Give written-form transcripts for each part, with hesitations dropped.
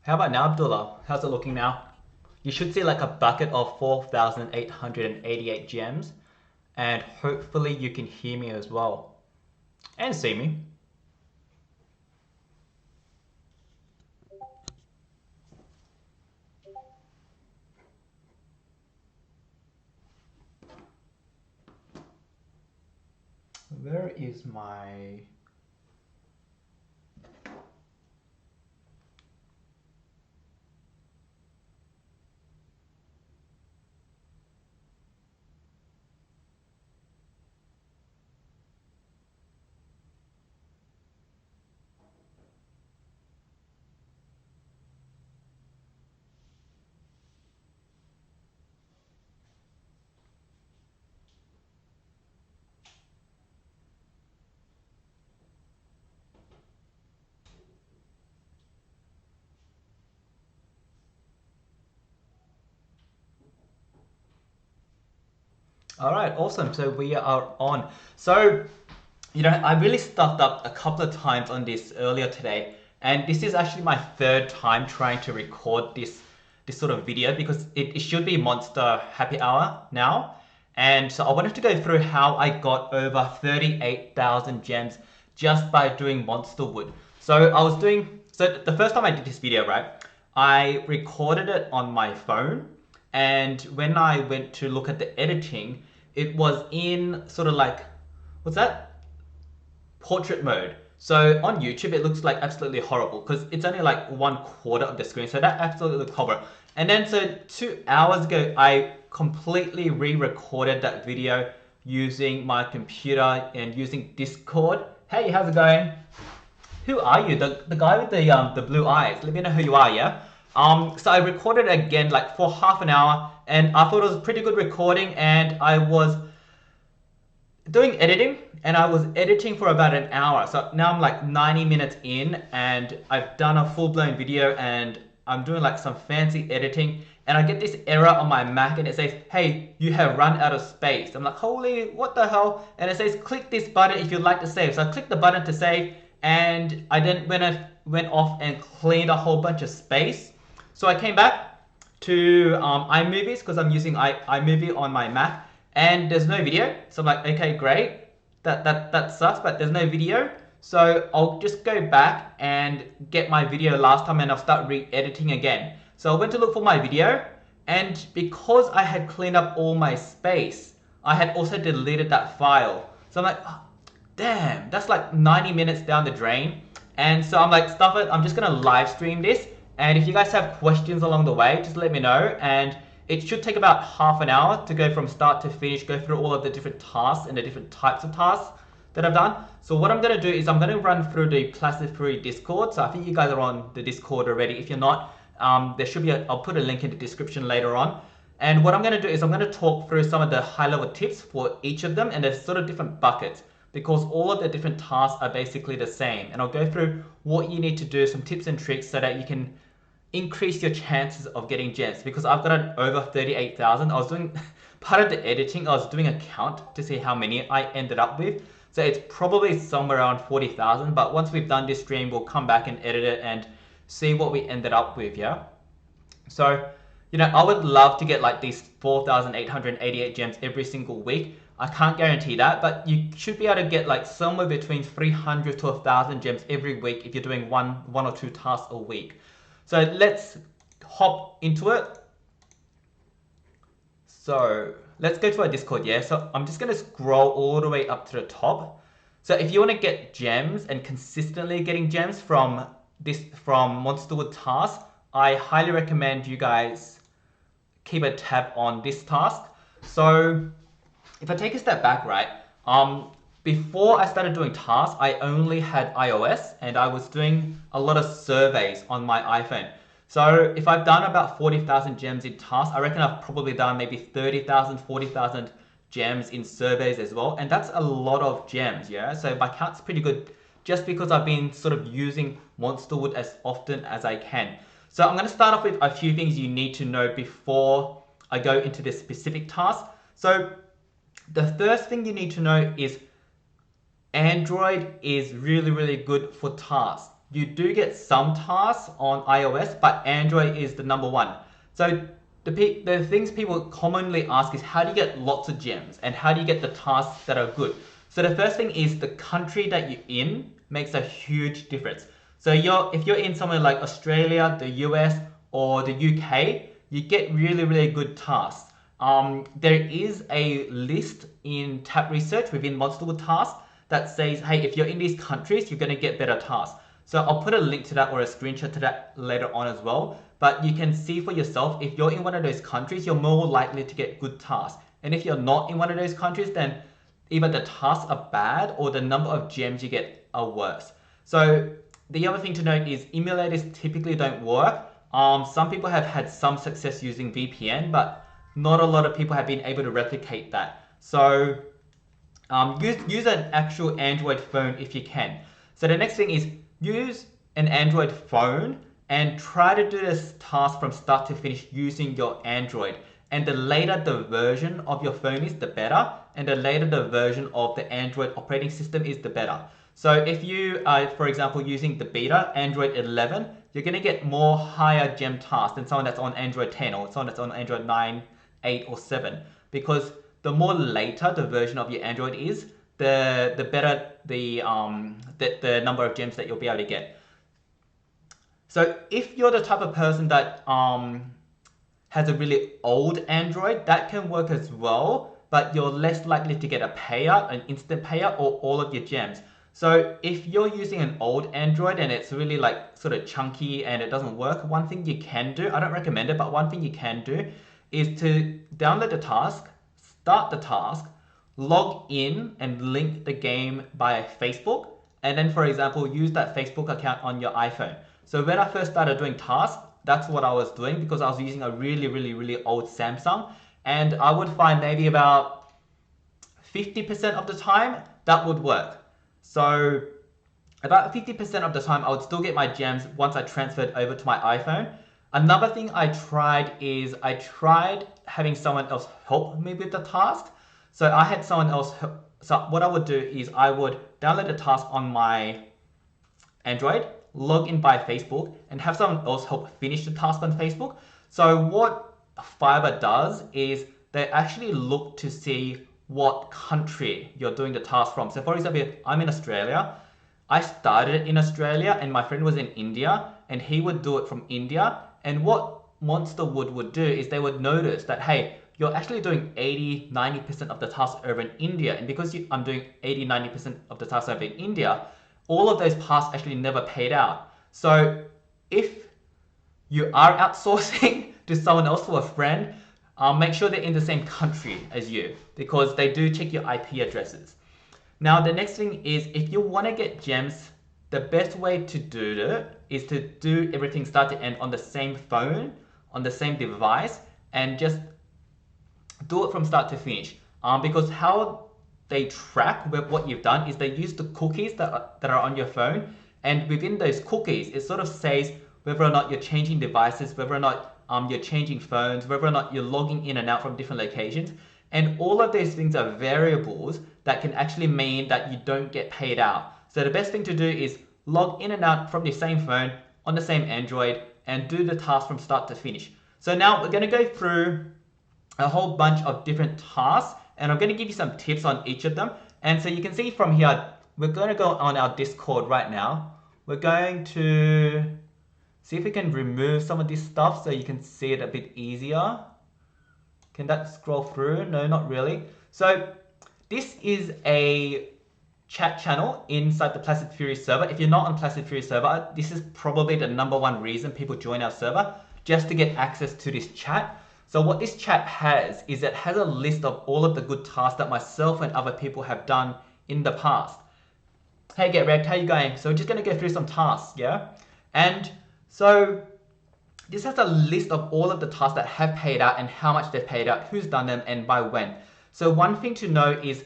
How about now, Abdullah? How's it looking now? You should see like a bucket of 4,888 gems, and hopefully you can hear me as well and see me. Where is my... All right, awesome. So we are on. So, I really stuffed up a couple of times on this earlier today, and this is actually my third time trying to record this sort of video because it should be Monster Happy Hour now. And so I wanted to go through how I got over 38,000 gems just by doing Monsterwood. So the first time I did this video, right, I recorded it on my phone. And when I went to look at the editing, it was in sort of like, what's that? Portrait mode. So on YouTube, it looks like absolutely horrible because it's only like 1/4 of the screen. So that absolutely looks horrible. And then so 2 hours ago, I completely re-recorded that video using my computer and using Discord. Hey, how's it going? Who are you? The guy with the blue eyes. Let me know who you are, yeah? So I recorded it again like for half an hour, and I thought it was a pretty good recording, and I was doing editing, and I was editing for about an hour. So now I'm like 90 minutes in, and I've done a full-blown video, and I'm doing like some fancy editing, and I get this error on my Mac, and it says, hey, you have run out of space. I'm like, holy, what the hell? And it says, click this button if you'd like to save. So I clicked the button to save, and I then went off and cleaned a whole bunch of space. So I came back to iMovies because I'm using iMovie on my Mac, and there's no video. So I'm like, okay, great. That sucks, but there's no video. So I'll just go back and get my video last time, and I'll start re-editing again. So I went to look for my video, and because I had cleaned up all my space, I had also deleted that file. So I'm like, oh, damn, that's like 90 minutes down the drain. And so I'm like, stuff it, I'm just gonna live stream this. And if you guys have questions along the way, just let me know. And it should take about half an hour to go from start to finish, go through all of the different tasks and the different types of tasks that I've done. So what I'm gonna do is I'm gonna run through the Placid Free Discord. So I think you guys are on the Discord already. If you're not, there should be I'll put a link in the description later on. And what I'm gonna do is I'm gonna talk through some of the high level tips for each of them, and there's sort of different buckets, because all of the different tasks are basically the same. And I'll go through what you need to do, some tips and tricks so that you can increase your chances of getting gems, because I've got an over 38,000. I was doing part of the editing, I was doing a count to see how many I ended up with. So it's probably somewhere around 40,000, but once we've done this stream, we'll come back and edit it and see what we ended up with, yeah? So, I would love to get like these 4,888 gems every single week. I can't guarantee that, but you should be able to get like somewhere between 300 to 1,000 gems every week if you're doing one or two tasks a week. So let's hop into it. So let's go to our Discord, yeah? So I'm just gonna scroll all the way up to the top. So if you wanna get gems and consistently getting gems from Monsterwood Tasks, I highly recommend you guys keep a tab on this task. So if I take a step back, right? Before I started doing tasks, I only had iOS, and I was doing a lot of surveys on my iPhone. So if I've done about 40,000 gems in tasks, I reckon I've probably done maybe 30,000, 40,000 gems in surveys as well. And that's a lot of gems, yeah? So my count's pretty good just because I've been sort of using Monsterwood as often as I can. So I'm gonna start off with a few things you need to know before I go into this specific task. So the first thing you need to know is Android is really, really good for tasks. you do get some tasks on iOS, but Android is the number one. So the things people commonly ask is how do you get lots of gems and how do you get the tasks that are good? So the first thing is the country that you're in makes a huge difference. So if you're in somewhere like Australia, the US, or the UK, you get really good tasks. There is a list in tab research within Monsterwood Tasks that says, hey, if you're in these countries, you're going to get better tasks. So I'll put a link to that or a screenshot to that later on as well. But you can see for yourself, if you're in one of those countries, you're more likely to get good tasks. And if you're not in one of those countries, then either the tasks are bad or the number of gems you get are worse. So the other thing to note is emulators typically don't work. Some people have had some success using VPN, but not a lot of people have been able to replicate that. So use an actual Android phone if you can. So the next thing is use an Android phone and try to do this task from start to finish using your Android. And the later the version of your phone is, the better. And the later the version of the Android operating system is, the better. So if you are, for example, using the beta, Android 11, you're going to get more higher gem tasks than someone that's on Android 10 or someone that's on Android 9, 8, or 7. Because the more later the version of your Android is, the better the number of gems that you'll be able to get. So if you're the type of person that has a really old Android, that can work as well, but you're less likely to get a payout, an instant payout, or all of your gems. So if you're using an old Android and it's really like sort of chunky and it doesn't work, one thing you can do, I don't recommend it, but one thing you can do is to download the task, start the task, log in and link the game by Facebook, and then, for example, use that Facebook account on your iPhone. So when I first started doing tasks, that's what I was doing because I was using a really old Samsung, and I would find maybe about 50% of the time that would work. So about 50% of the time I would still get my gems once I transferred over to my iPhone. Another thing I tried is I tried having someone else help me with the task. So I had someone else help. So what I would do is I would download the task on my Android, log in by Facebook, and have someone else help finish the task on Facebook. So what Fiverr does is they actually look to see what country you're doing the task from. So for example, I'm in Australia. I started in Australia and my friend was in India and he would do it from India. And what Monsterwood would do is they would notice that, hey, you're actually doing 80-90% of the tasks over in India. And because I'm doing 80-90% of the tasks over in India, all of those tasks actually never paid out. So if you are outsourcing to someone else or a friend, make sure they're in the same country as you because they do check your IP addresses. Now, the next thing is if you want to get gems, the best way to do it is to do everything start to end on the same phone, on the same device, and just do it from start to finish. Because how they track what you've done is they use the cookies that are on your phone, and within those cookies, it sort of says whether or not you're changing devices, whether or not you're changing phones, whether or not you're logging in and out from different locations. And all of those things are variables that can actually mean that you don't get paid out. So the best thing to do is log in and out from the same phone on the same Android and do the task from start to finish. So now we're going to go through a whole bunch of different tasks and I'm going to give you some tips on each of them. And so you can see from here, we're going to go on our Discord right now. We're going to see if we can remove some of this stuff so you can see it a bit easier. Can that scroll through? No, not really. So this is a chat channel inside the Placid Fury server. If you're not on Placid Fury server, this is probably the #1 reason people join our server, just to get access to this chat. So what this chat has is it has a list of all of the good tasks that myself and other people have done in the past. Hey GetRekt, how you going? So we're just going to go through some tasks, yeah? And so this has a list of all of the tasks that have paid out and how much they've paid out, who's done them, and by when. So one thing to know is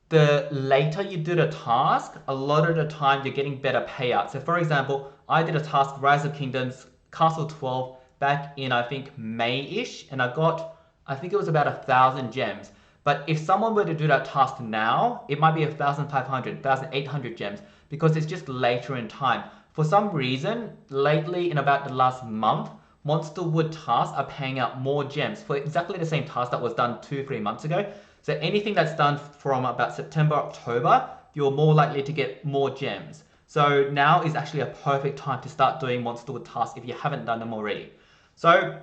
the later you do the task, a lot of the time you're getting better payout. So for example, I did a task, Rise of Kingdoms, Castle 12, back in I think May-ish, and I got, I think it was about 1,000 gems. But if someone were to do that task now, it might be 1,500, 1,800 gems because it's just later in time. for some reason, lately in about the last month, Monsterwood Tasks are paying out more gems for exactly the same task that was done 2-3 months ago. So anything that's done from about September, October, you're more likely to get more gems. So now is actually a perfect time to start doing Monsterwood Tasks if you haven't done them already. So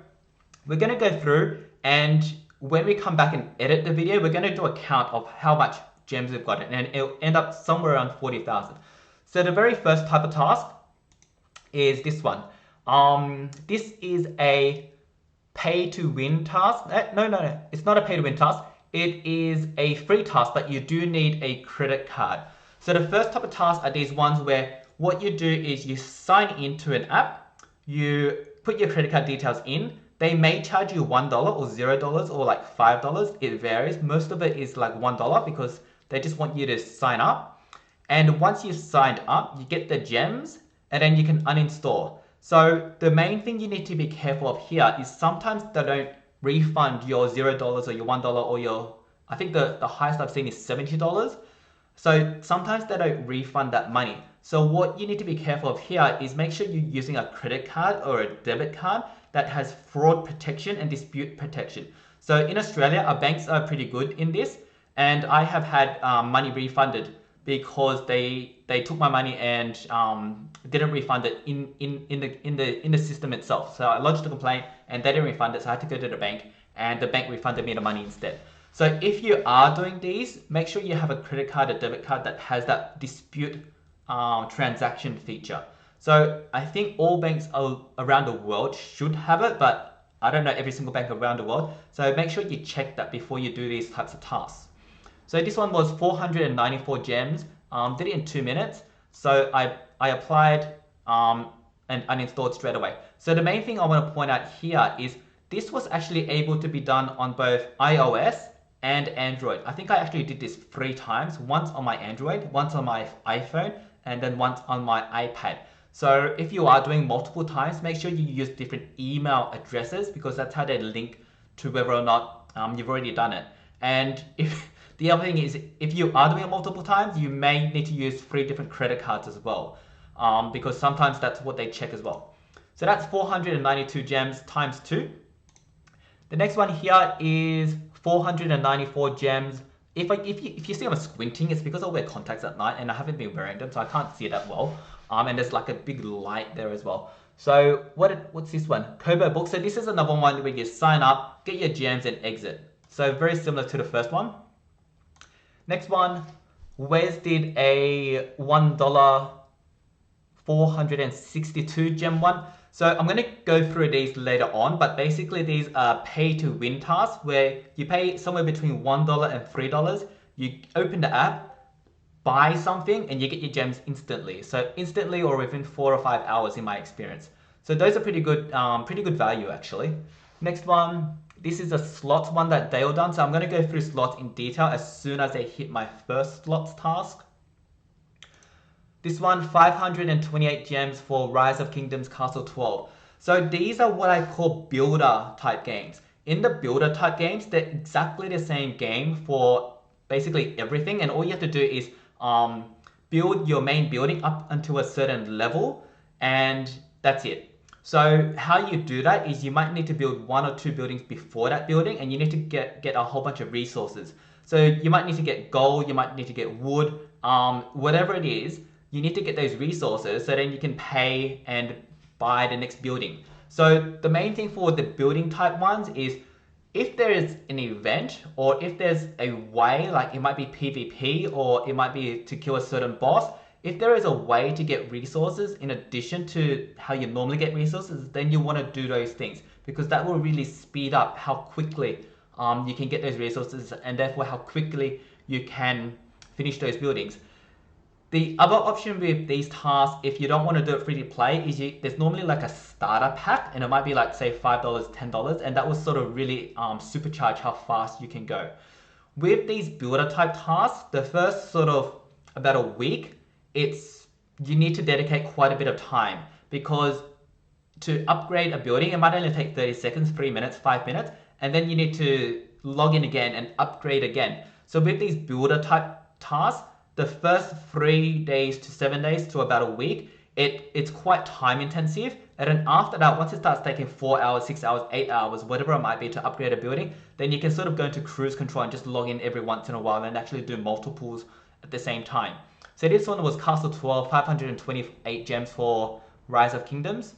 we're going to go through, and when we come back and edit the video, we're going to do a count of how much gems we've got, and it'll end up somewhere around 40,000. So the very first type of task is this one. This is a pay to win task. No, it's not a pay to win task. It is a free task, but you do need a credit card. So the first type of tasks are these ones where what you do is you sign into an app, you put your credit card details in. They may charge you $1 or $0 or like $5. It varies. Most of it is like $1 because they just want you to sign up. And once you've signed up, you get the gems and then you can uninstall. So the main thing you need to be careful of here is sometimes they don't refund your $0 or your $1 or your, I think the highest I've seen is $70. So sometimes they don't refund that money. So what you need to be careful of here is make sure you're using a credit card or a debit card that has fraud protection and dispute protection. So in Australia, our banks are pretty good in this, and I have had money refunded because they took my money and didn't refund it in the system itself. So I lodged a complaint and they didn't refund it, so I had to go to the bank and the bank refunded me the money instead. So if you are doing these, make sure you have a credit card or debit card that has that dispute transaction feature. So I think all banks around the world should have it, but I don't know every single bank around the world. So make sure you check that before you do these types of tasks. So this one was 494 gems, did it in 2 minutes. So I applied and uninstalled straight away. So the main thing I want to point out here is this was actually able to be done on both iOS and Android. I think I actually did this 3 times, once on my Android, once on my iPhone, and then once on my iPad. So if you are doing multiple times, make sure you use different email addresses because that's how they link to whether or not you've already done it. And if the other thing is, if you are doing it multiple times, you may need to use 3 different credit cards as well, because sometimes that's what they check as well. So that's 492 gems times 2. The next one here is 494 gems. If you see I'm squinting, it's because I wear contacts at night and I haven't been wearing them, so I can't see that well. And there's like a big light there as well. So what's this one? Kobo book. So this is another one where you sign up, get your gems, and exit. So very similar to the first one. Next one, Wes did a $1 462 gem one. So I'm going to go through these later on, but basically these are pay to win tasks where you pay somewhere between $1 and $3. You open the app, buy something, and you get your gems instantly. So instantly or within 4 or 5 hours in my experience. So those are pretty good value actually. Next one, this is a slots one that Dale done. So I'm going to go through slots in detail as soon as I hit my first slots task. This one, 528 gems for Rise of Kingdoms Castle 12. So these are what I call builder type games. In the builder type games, they're exactly the same game for basically everything. And all you have to do is build your main building up until a certain level, and that's it. So how you do that is you might need to build 1 or 2 buildings before that building, and you need to get a whole bunch of resources. So you might need to get gold, you might need to get wood, whatever it is, you need to get those resources so then you can pay and buy the next building. So the main thing for the building type ones is if there is an event or if there's a way, like it might be PvP or it might be to kill a certain boss, if there is a way to get resources in addition to how you normally get resources, then you want to do those things because that will really speed up how quickly you can get those resources and therefore how quickly you can finish those buildings. The other option with these tasks, if you don't want to do it free to play, is there's normally like a starter pack and it might be like say $5, $10, and that will sort of really supercharge how fast you can go. With these builder type tasks, the first sort of about a week, you need to dedicate quite a bit of time because to upgrade a building, it might only take 30 seconds, 3 minutes, 5 minutes, and then you need to log in again and upgrade again. So with these builder type tasks, the first 3 days to 7 days to about a week it's quite time intensive. And then after that, once it starts taking 4 hours, 6 hours, 8 hours, whatever it might be to upgrade a building, then you can sort of go into cruise control and just log in every once in a while and actually do multiples at the same time. So this one was Castle 12, 528 gems for Rise of Kingdoms.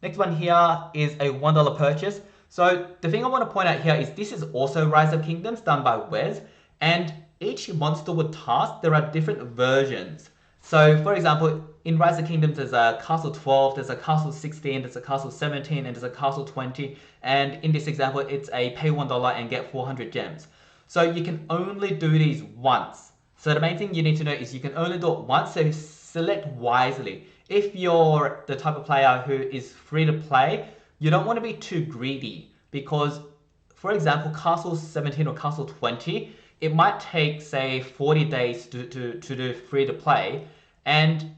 Next one here is a $1 purchase. So the thing I want to point out here is this is also Rise of Kingdoms done by Wes, and each Monsterwood task, there are different versions. So for example, in Rise of Kingdoms, there's a Castle 12, there's a Castle 16, there's a Castle 17, and there's a Castle 20. And in this example, it's a pay $1 and get 400 gems. So you can only do these once. So the main thing you need to know is you can only do it once, so select wisely. If you're the type of player who is free to play, you don't want to be too greedy because, for example, Castle 17 or Castle 20, it might take, say, 40 days to do free to play. And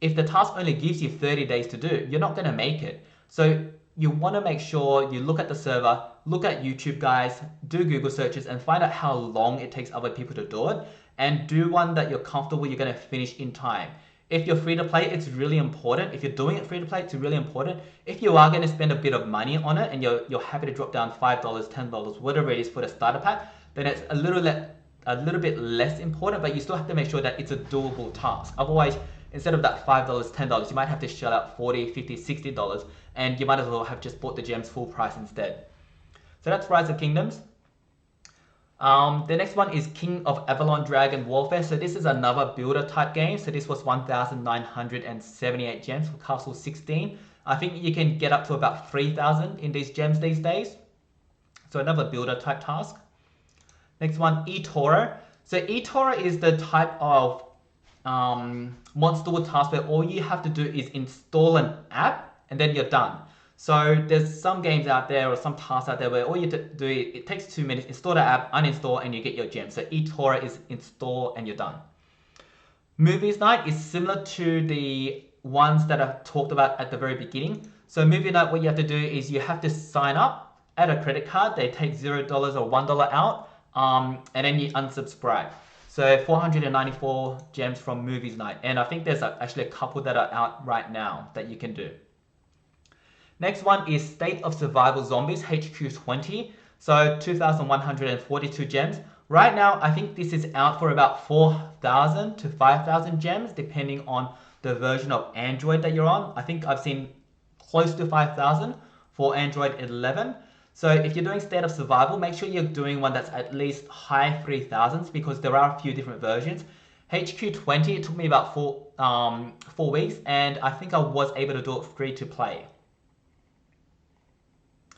if the task only gives you 30 days to do, you're not going to make it. So you want to make sure you look at the server, look at YouTube guys, do Google searches and find out how long it takes other people to do it, and do one that you're comfortable you're going to finish in time. If you're free to play, it's really important. If you're doing it free to play, it's really important. If you are going to spend a bit of money on it and you're happy to drop down $5, $10, whatever it is for the starter pack, then it's a little bit less important, but you still have to make sure that it's a doable task. Otherwise, instead of that $5, $10, you might have to shell out $40, $50, $60, and you might as well have just bought the gems full price instead. So that's Rise of Kingdoms. The next one is King of Avalon Dragon Warfare. So this is another builder type game. So this was 1,978 gems for Castle 16. I think you can get up to about 3,000 in these gems these days. So another builder type task. Next one, eToro. So eToro is the type of Monsterwood task where all you have to do is install an app and then you're done. So there's some games out there or some tasks out there where all you do, it takes 2 minutes, install the app, uninstall, and you get your gems. So eToro is install and you're done. Movies night is similar to the ones that I talked about at the very beginning. So movie night, what you have to do is you have to sign up, add a credit card, they take $0 or $1 out, and then you unsubscribe. So 494 gems from movies night. And I think there's actually a couple that are out right now that you can do. Next one is State of Survival Zombies HQ 20. So 2,142 gems. Right now, I think this is out for about 4,000 to 5,000 gems, depending on the version of Android that you're on. I think I've seen close to 5,000 for Android 11. So if you're doing State of Survival, make sure you're doing one that's at least high 3,000s because there are a few different versions. HQ 20, it took me about 4 weeks, and I think I was able to do it free to play.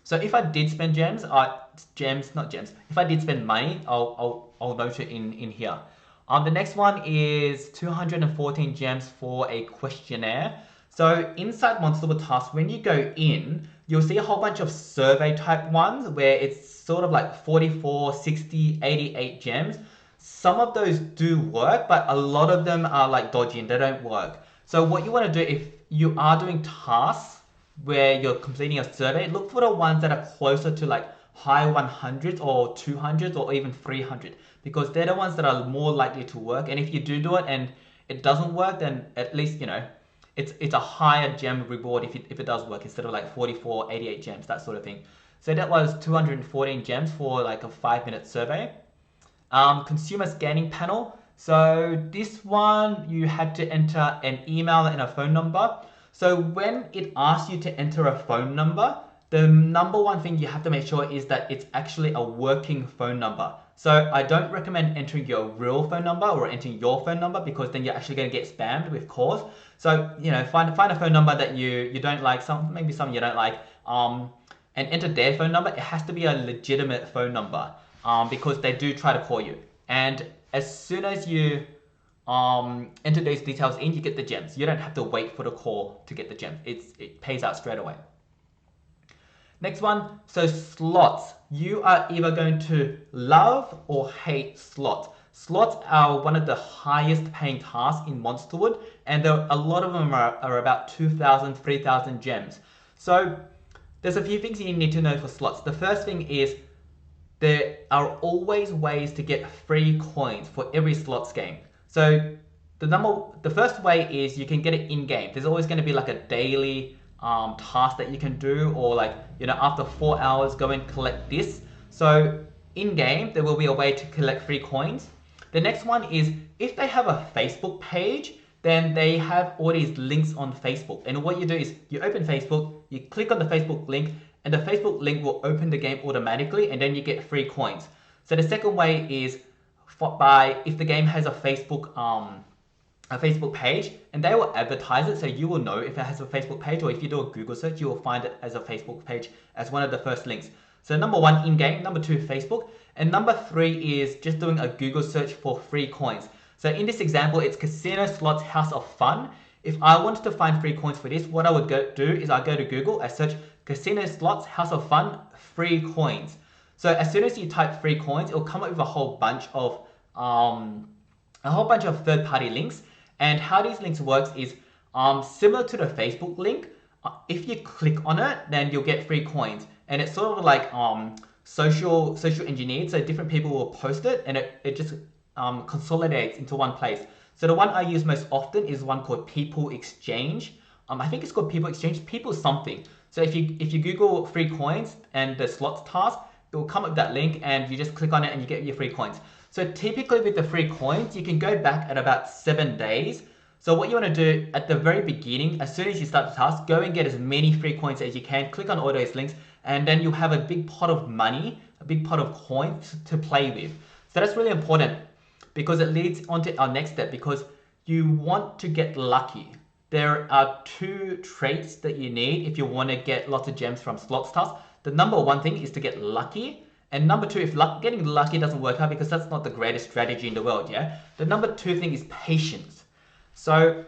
So if I did spend gems, if I did spend money, I'll note it in here. The next one is 214 gems for a questionnaire. So inside Monsterwood Tasks, when you go in, you'll see a whole bunch of survey type ones where it's sort of like 44, 60, 88 gems. Some of those do work, but a lot of them are like dodgy and they don't work. So what you want to do if you are doing tasks where you're completing a survey, look for the ones that are closer to like high 100s or 200s or even 300 because they're the ones that are more likely to work. And if you do it and it doesn't work, then at least, you know, it's a higher gem reward if it does work instead of like 44, 88 gems, that sort of thing. So that was 214 gems for like a 5-minute survey. Consumer scanning panel. So this one, you had to enter an email and a phone number. So when it asks you to enter a phone number, the number one thing you have to make sure is that it's actually a working phone number. So I don't recommend entering your real phone number or entering your phone number because then you're actually going to get spammed with calls. So, you know, find a phone number that you don't like, maybe some you don't like, and enter their phone number. It has to be a legitimate phone number because they do try to call you. And as soon as you enter those details in, you get the gems. You don't have to wait for the call to get the gems. It pays out straight away. Next one, so slots. You are either going to love or hate slots. Slots are one of the highest paying tasks in Monsterwood, and a lot of them are about 2,000, 3,000 gems. So there's a few things you need to know for slots. The first thing is there are always ways to get free coins for every slots game. So The first way is you can get it in game. There's always going to be like a daily task that you can do, or like, you know, after 4 hours go and collect this. So in game there will be a way to collect free coins. The next one is if they have a Facebook page, then they have all these links on Facebook. And what you do is you open Facebook, you click on the Facebook link, and the Facebook link will open the game automatically, and then you get free coins. So the second way is if the game has a Facebook page, and they will advertise it, so you will know if it has a Facebook page, or if you do a Google search, you will find it as a Facebook page as one of the first links. So number 1, in-game, number 2, Facebook, and number 3 is just doing a Google search for free coins. So in this example, it's Casino Slots House of Fun. If I wanted to find free coins for this, what I would do is I go to Google, I search Casino Slots House of Fun free coins. So as soon as you type free coins, it will come up with a whole bunch of third-party links. And how these links works is similar to the Facebook link. If you click on it, then you'll get free coins, and it's sort of like social engineered. So different people will post it, and it just consolidates into one place. So the one I use most often is one called People Exchange. I think it's called People Exchange, People something. So if you Google free coins and the slots task, it will come up with that link, and you just click on it and you get your free coins. So typically with the free coins, you can go back at about 7 days. So what you want to do at the very beginning, as soon as you start the task, go and get as many free coins as you can, click on all those links, and then you have a big pot of money, a big pot of coins to play with. So that's really important, because it leads on to our next step, because you want to get lucky. There are 2 traits that you need if you want to get lots of gems from slots tasks. The number 1 thing is to get lucky. And number 2, if getting lucky doesn't work out, because that's not the greatest strategy in the world, yeah? The number 2 thing is patience. So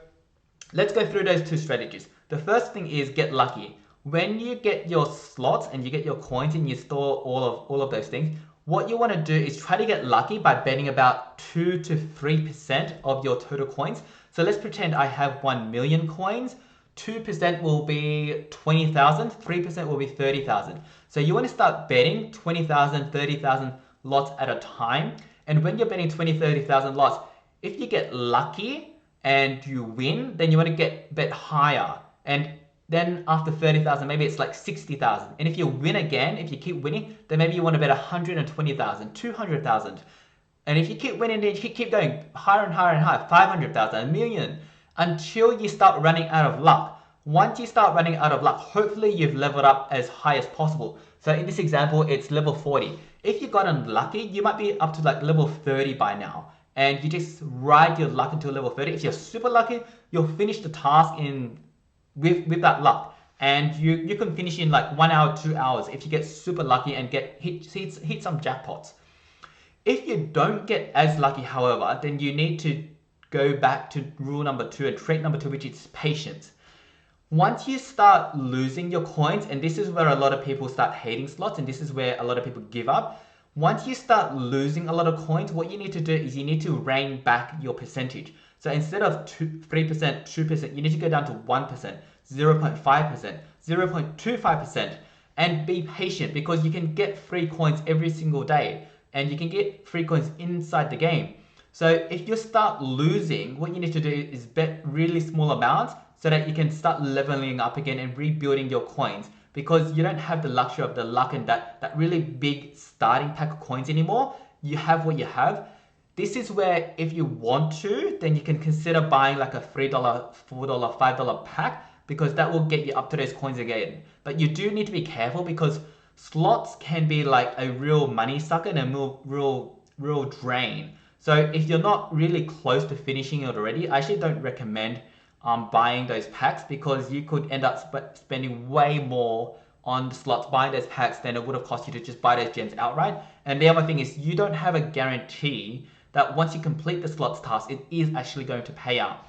let's go through those 2 strategies. The first thing is get lucky. When you get your slots and you get your coins and you store all of those things, what you want to do is try to get lucky by betting about 2 to 3% of your total coins. So let's pretend I have 1 million coins. 2% will be 20,000, 3% will be 30,000. So you want to start betting 20,000, 30,000 lots at a time. And when you're betting 20, 30,000 lots, if you get lucky and you win, then you want to bet higher. And then after 30,000, maybe it's like 60,000. And if you win again, if you keep winning, then maybe you want to bet 120,000, 200,000. And if you keep winning, then you keep going higher and higher and higher, 500,000, a million, until you start running out of luck. Once you start running out of luck, hopefully you've leveled up as high as possible. So in this example, it's level 40. If you got unlucky, you might be up to like level 30 by now. And you just ride your luck until level 30. If you're super lucky, you'll finish the task with that luck. And you can finish in like 1 hour, 2 hours if you get super lucky and hit some jackpots. If you don't get as lucky, however, then you need to go back to rule number 2 and trait number 2, which is patience. Once you start losing your coins, and this is where a lot of people start hating slots, and this is where a lot of people give up. Once you start losing a lot of coins, what you need to do is you need to rein back your percentage. So instead of 3%, 2%, you need to go down to 1%, 0.5%, 0.25%, and be patient, because you can get free coins every single day, and you can get free coins inside the game. So if you start losing, what you need to do is bet really small amounts so that you can start leveling up again and rebuilding your coins, because you don't have the luxury of the luck and that really big starting pack of coins anymore. You have what you have. This is where if you want to, then you can consider buying like a $3, $4, $5 pack, because that will get you up to those coins again. But you do need to be careful, because slots can be like a real money sucker and a real drain. So if you're not really close to finishing it already, I actually don't recommend buying those packs, because you could end up spending way more on the slots buying those packs than it would have cost you to just buy those gems outright. And the other thing is, you don't have a guarantee that once you complete the slots task, it is actually going to pay out.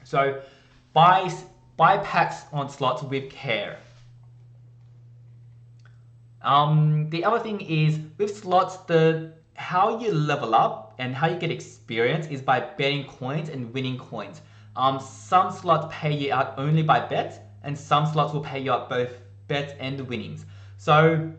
So buy packs on slots with care. The other thing is, with slots, how you level up and how you get experience is by betting coins and winning coins. Some slots pay you out only by bets, and some slots will pay you out both bets and winnings. So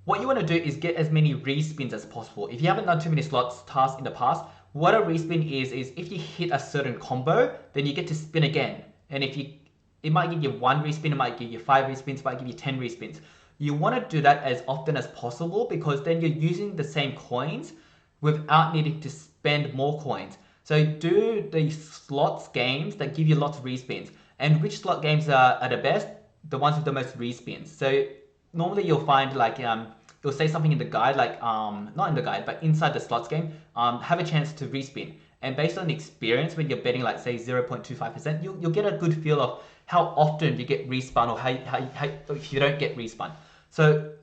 what you want to do is get as many respins as possible. If you haven't done too many slots tasks in the past, what a respin is if you hit a certain combo, then you get to spin again. And it might give you 1 respin, it might give you 5 respins, it might give you 10 respins. You want to do that as often as possible because then you're using the same coins without needing to spend more coins. So do the slots games that give you lots of respins. And which slot games are the best? The ones with the most respins. So normally you'll find like it'll say something in the guide, like not in the guide, but inside the slots game, have a chance to respin. And based on the experience, when you're betting like say 0.25%, you'll get a good feel of how often you get respun or how if you don't get respun. So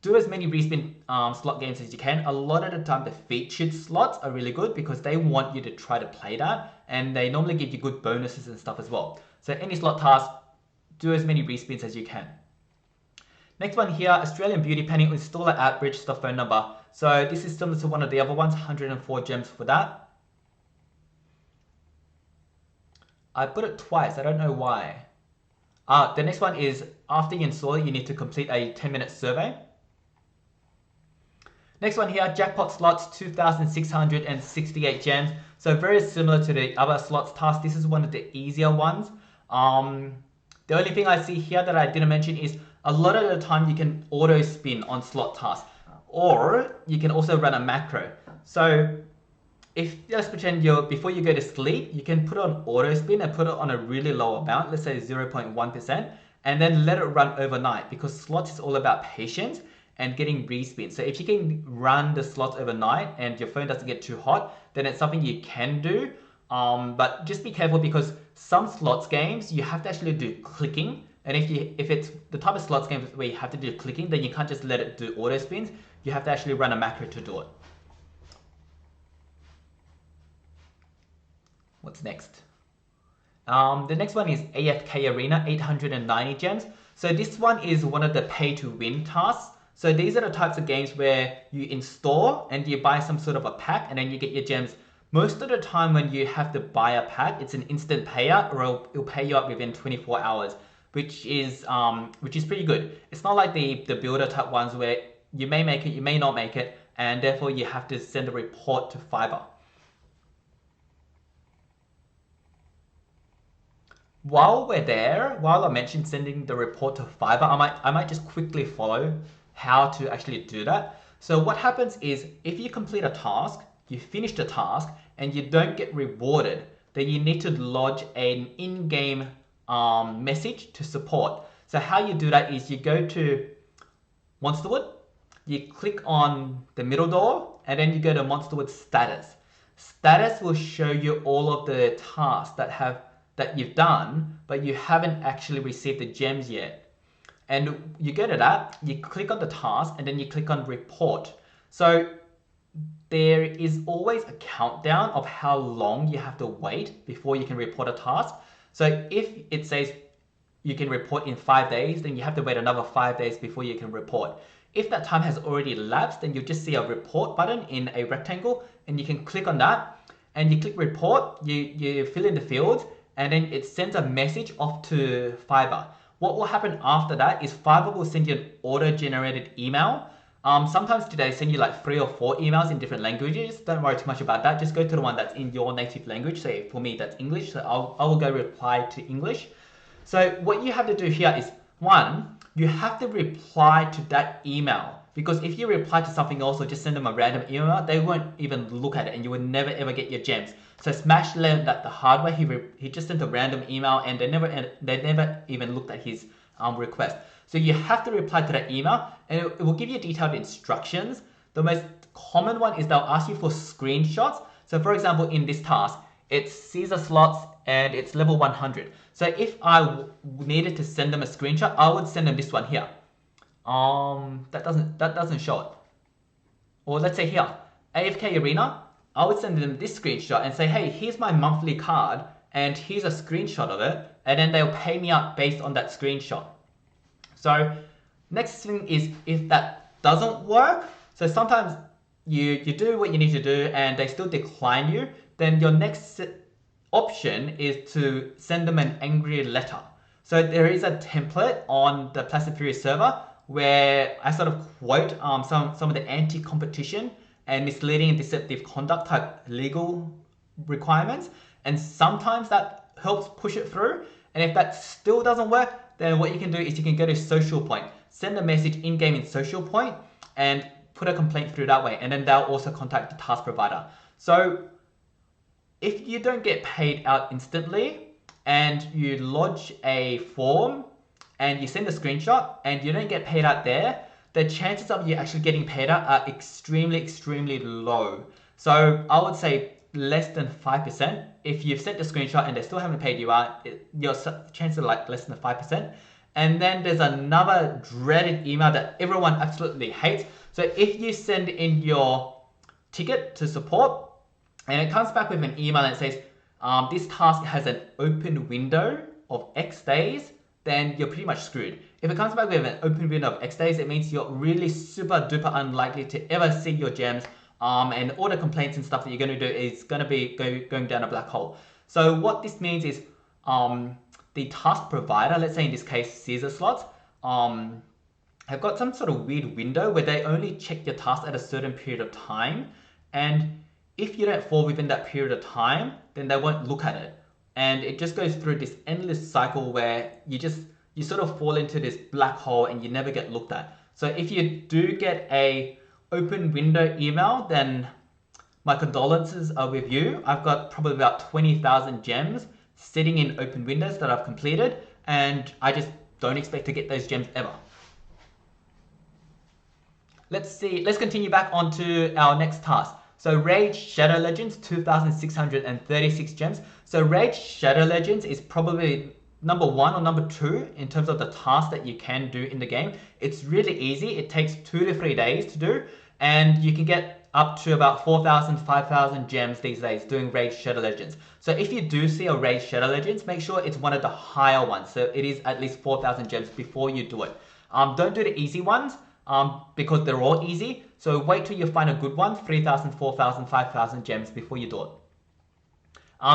do as many respin slot games as you can. A lot of the time the featured slots are really good because they want you to try to play that, and they normally give you good bonuses and stuff as well. So any slot task, do as many respins as you can. Next one here, Australian Beauty Painting, install an app, register phone number. So this is similar to one of the other ones, 104 gems for that. I put it twice, I don't know why. The next one is, after you install it, you need to complete a 10-minute survey. Next one here, jackpot slots, 2,668 gems. So very similar to the other slots task. This is one of the easier ones. The only thing I see here that I didn't mention is a lot of the time you can auto spin on slot tasks, or you can also run a macro. So if let's pretend before you go to sleep, you can put on auto spin and put it on a really low amount, let's say 0.1%, and then let it run overnight, because slots is all about patience and getting respin. So if you can run the slots overnight and your phone doesn't get too hot, then it's something you can do. But just be careful, because some slots games you have to actually do clicking, and if it's the type of slots games where you have to do clicking, then you can't just let it do auto spins. You have to actually run a macro to do it. What's next? The next one is Afk Arena, 890 gems. So this one is one of the pay to win tasks. So these are the types of games where you install and you buy some sort of a pack and then you get your gems. Most of the time when you have to buy a pack, it's an instant payout, or it'll pay you up within 24 hours, which is pretty good. It's not like the builder type ones where you may make it, you may not make it, and therefore you have to send a report to Fiverr. While we're there, while I mentioned sending the report to Fiverr, I might just quickly follow how to actually do that. So what happens is, if you complete a task, you finish the task, and you don't get rewarded, then you need to lodge an in-game message to support. So how you do that is you go to Monsterwood, you click on the middle door, and then you go to Monsterwood status. Status will show you all of the tasks that you've done, but you haven't actually received the gems yet. And you go to that, you click on the task, and then you click on report. So there is always a countdown of how long you have to wait before you can report a task. So if it says you can report in 5 days, then you have to wait another 5 days before you can report. If that time has already elapsed, then you'll just see a report button in a rectangle, and you can click on that, and you click report, you fill in the fields, and then it sends a message off to Fiverr. What will happen after that is Fiverr will send you an auto-generated email. Sometimes they send you like 3 or 4 emails in different languages. Don't worry too much about that. Just go to the one that's in your native language. So for me, that's English. So I will go reply to English. So what you have to do here is, 1, you have to reply to that email. Because if you reply to something else or just send them a random email, they won't even look at it, and you will never ever get your gems. So Smash learned that the hard way. He just sent a random email, and they never even looked at his request. So you have to reply to that email, and it will give you detailed instructions. The most common one is they'll ask you for screenshots. So for example, in this task, it's Caesar slots and it's level 100. So if I needed to send them a screenshot, I would send them this one here. That doesn't show it. Or let's say here, Afk Arena, I would send them this screenshot and say, hey, here's my monthly card and here's a screenshot of it, and then they'll pay me up based on that screenshot. So next thing is, if that doesn't work, so sometimes you do what you need to do and they still decline you, then your next option is to send them an angry letter. So there is a template on the Placid Fury server where I sort of quote some of the anti-competition, and misleading and deceptive conduct type legal requirements. And sometimes that helps push it through. And if that still doesn't work, then what you can do is you can go to Social Point, send a message in-game in Social Point, and put a complaint through that way. And then they'll also contact the task provider. So if you don't get paid out instantly and you lodge a form and you send a screenshot and you don't get paid out there, the chances of you actually getting paid out are extremely low. So I would say less than 5%. If you've sent a screenshot and they still haven't paid you out, your chances are like less than 5%. And then there's another dreaded email that everyone absolutely hates. So if you send in your ticket to support and it comes back with an email and it says, this task has an open window of X days, then you're pretty much screwed. If it comes back with an open window of X days, it means you're really super duper unlikely to ever see your gems, and all the complaints and stuff that you're going to do is going to be going down a black hole. So what this means is the task provider, let's say in this case Caesar Slots, have got some sort of weird window where they only check your task at a certain period of time, and if you don't fall within that period of time, then they won't look at it. And it just goes through this endless cycle where you sort of fall into this black hole and you never get looked at. So if you do get a open window email, then my condolences are with you. I've got probably about 20,000 gems sitting in open windows that I've completed, and I just don't expect to get those gems ever. Let's continue back onto our next task. So Raid Shadow Legends, 2,636 gems. So Raid Shadow Legends is probably number 1 or number 2 in terms of the tasks that you can do in the game. It's really easy. It takes 2 to 3 days to do, and you can get up to about 4,000, 5,000 gems these days doing Raid Shadow Legends. So if you do see a Raid Shadow Legends, make sure it's one of the higher ones. So it is at least 4,000 gems before you do it. Don't do the easy ones because they're all easy. So wait till you find a good one, 3,000, 4,000, 5,000 gems before you do it.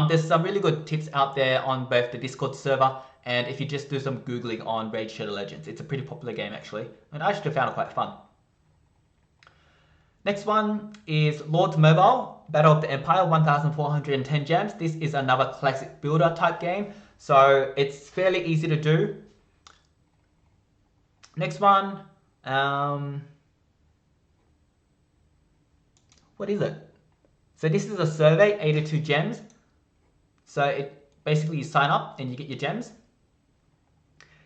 There's some really good tips out there on both the Discord server and if you just do some Googling on Raid Shadow Legends. It's a pretty popular game actually, and I actually found it quite fun. Next one is Lords Mobile, Battle of the Empire, 1,410 gems. This is another classic builder type game, so it's fairly easy to do. Next one, what is it? So this is a survey, 82 gems. So it basically you sign up and you get your gems.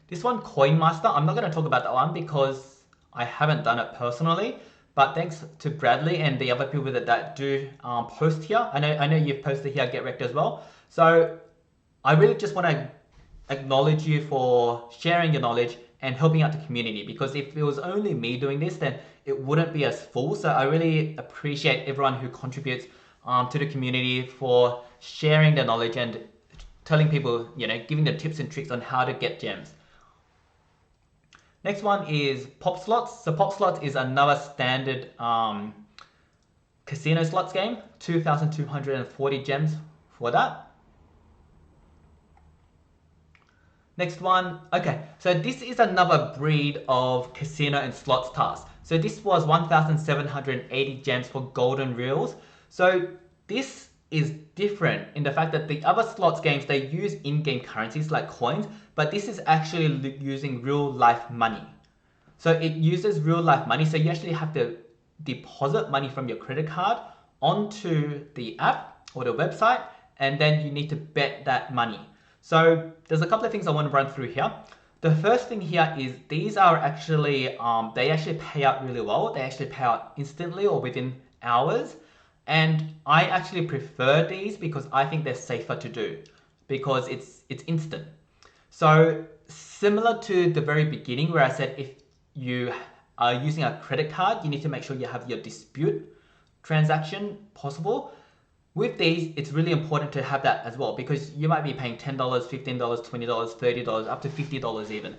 This one, Coin Master, I'm not going to talk about that one because I haven't done it personally. But thanks to Bradley and the other people that do post here. I know you've posted here at GetRekt as well. So I really just want to acknowledge you for sharing your knowledge and helping out the community, because if it was only me doing this, then it wouldn't be as full. So I really appreciate everyone who contributes to the community for sharing their knowledge and telling people, giving them tips and tricks on how to get gems. Next one is Pop Slots. So Pop Slots is another standard casino slots game, 2,240 gems for that. Next one, okay, so this is another breed of casino and slots tasks. So this was 1,780 gems for golden reels. So this is different in the fact that the other slots games, they use in-game currencies like coins, but this is actually using real life money. So it uses real life money, so you actually have to deposit money from your credit card onto the app or the website, and then you need to bet that money. So there's a couple of things I want to run through here. The first thing here is these are actually, they actually pay out really well. They actually pay out instantly or within hours. And I actually prefer these because I think they're safer to do because it's instant. So similar to the very beginning where I said if you are using a credit card, you need to make sure you have your dispute transaction possible. With these, it's really important to have that as well because you might be paying $10, $15, $20, $30, up to $50 even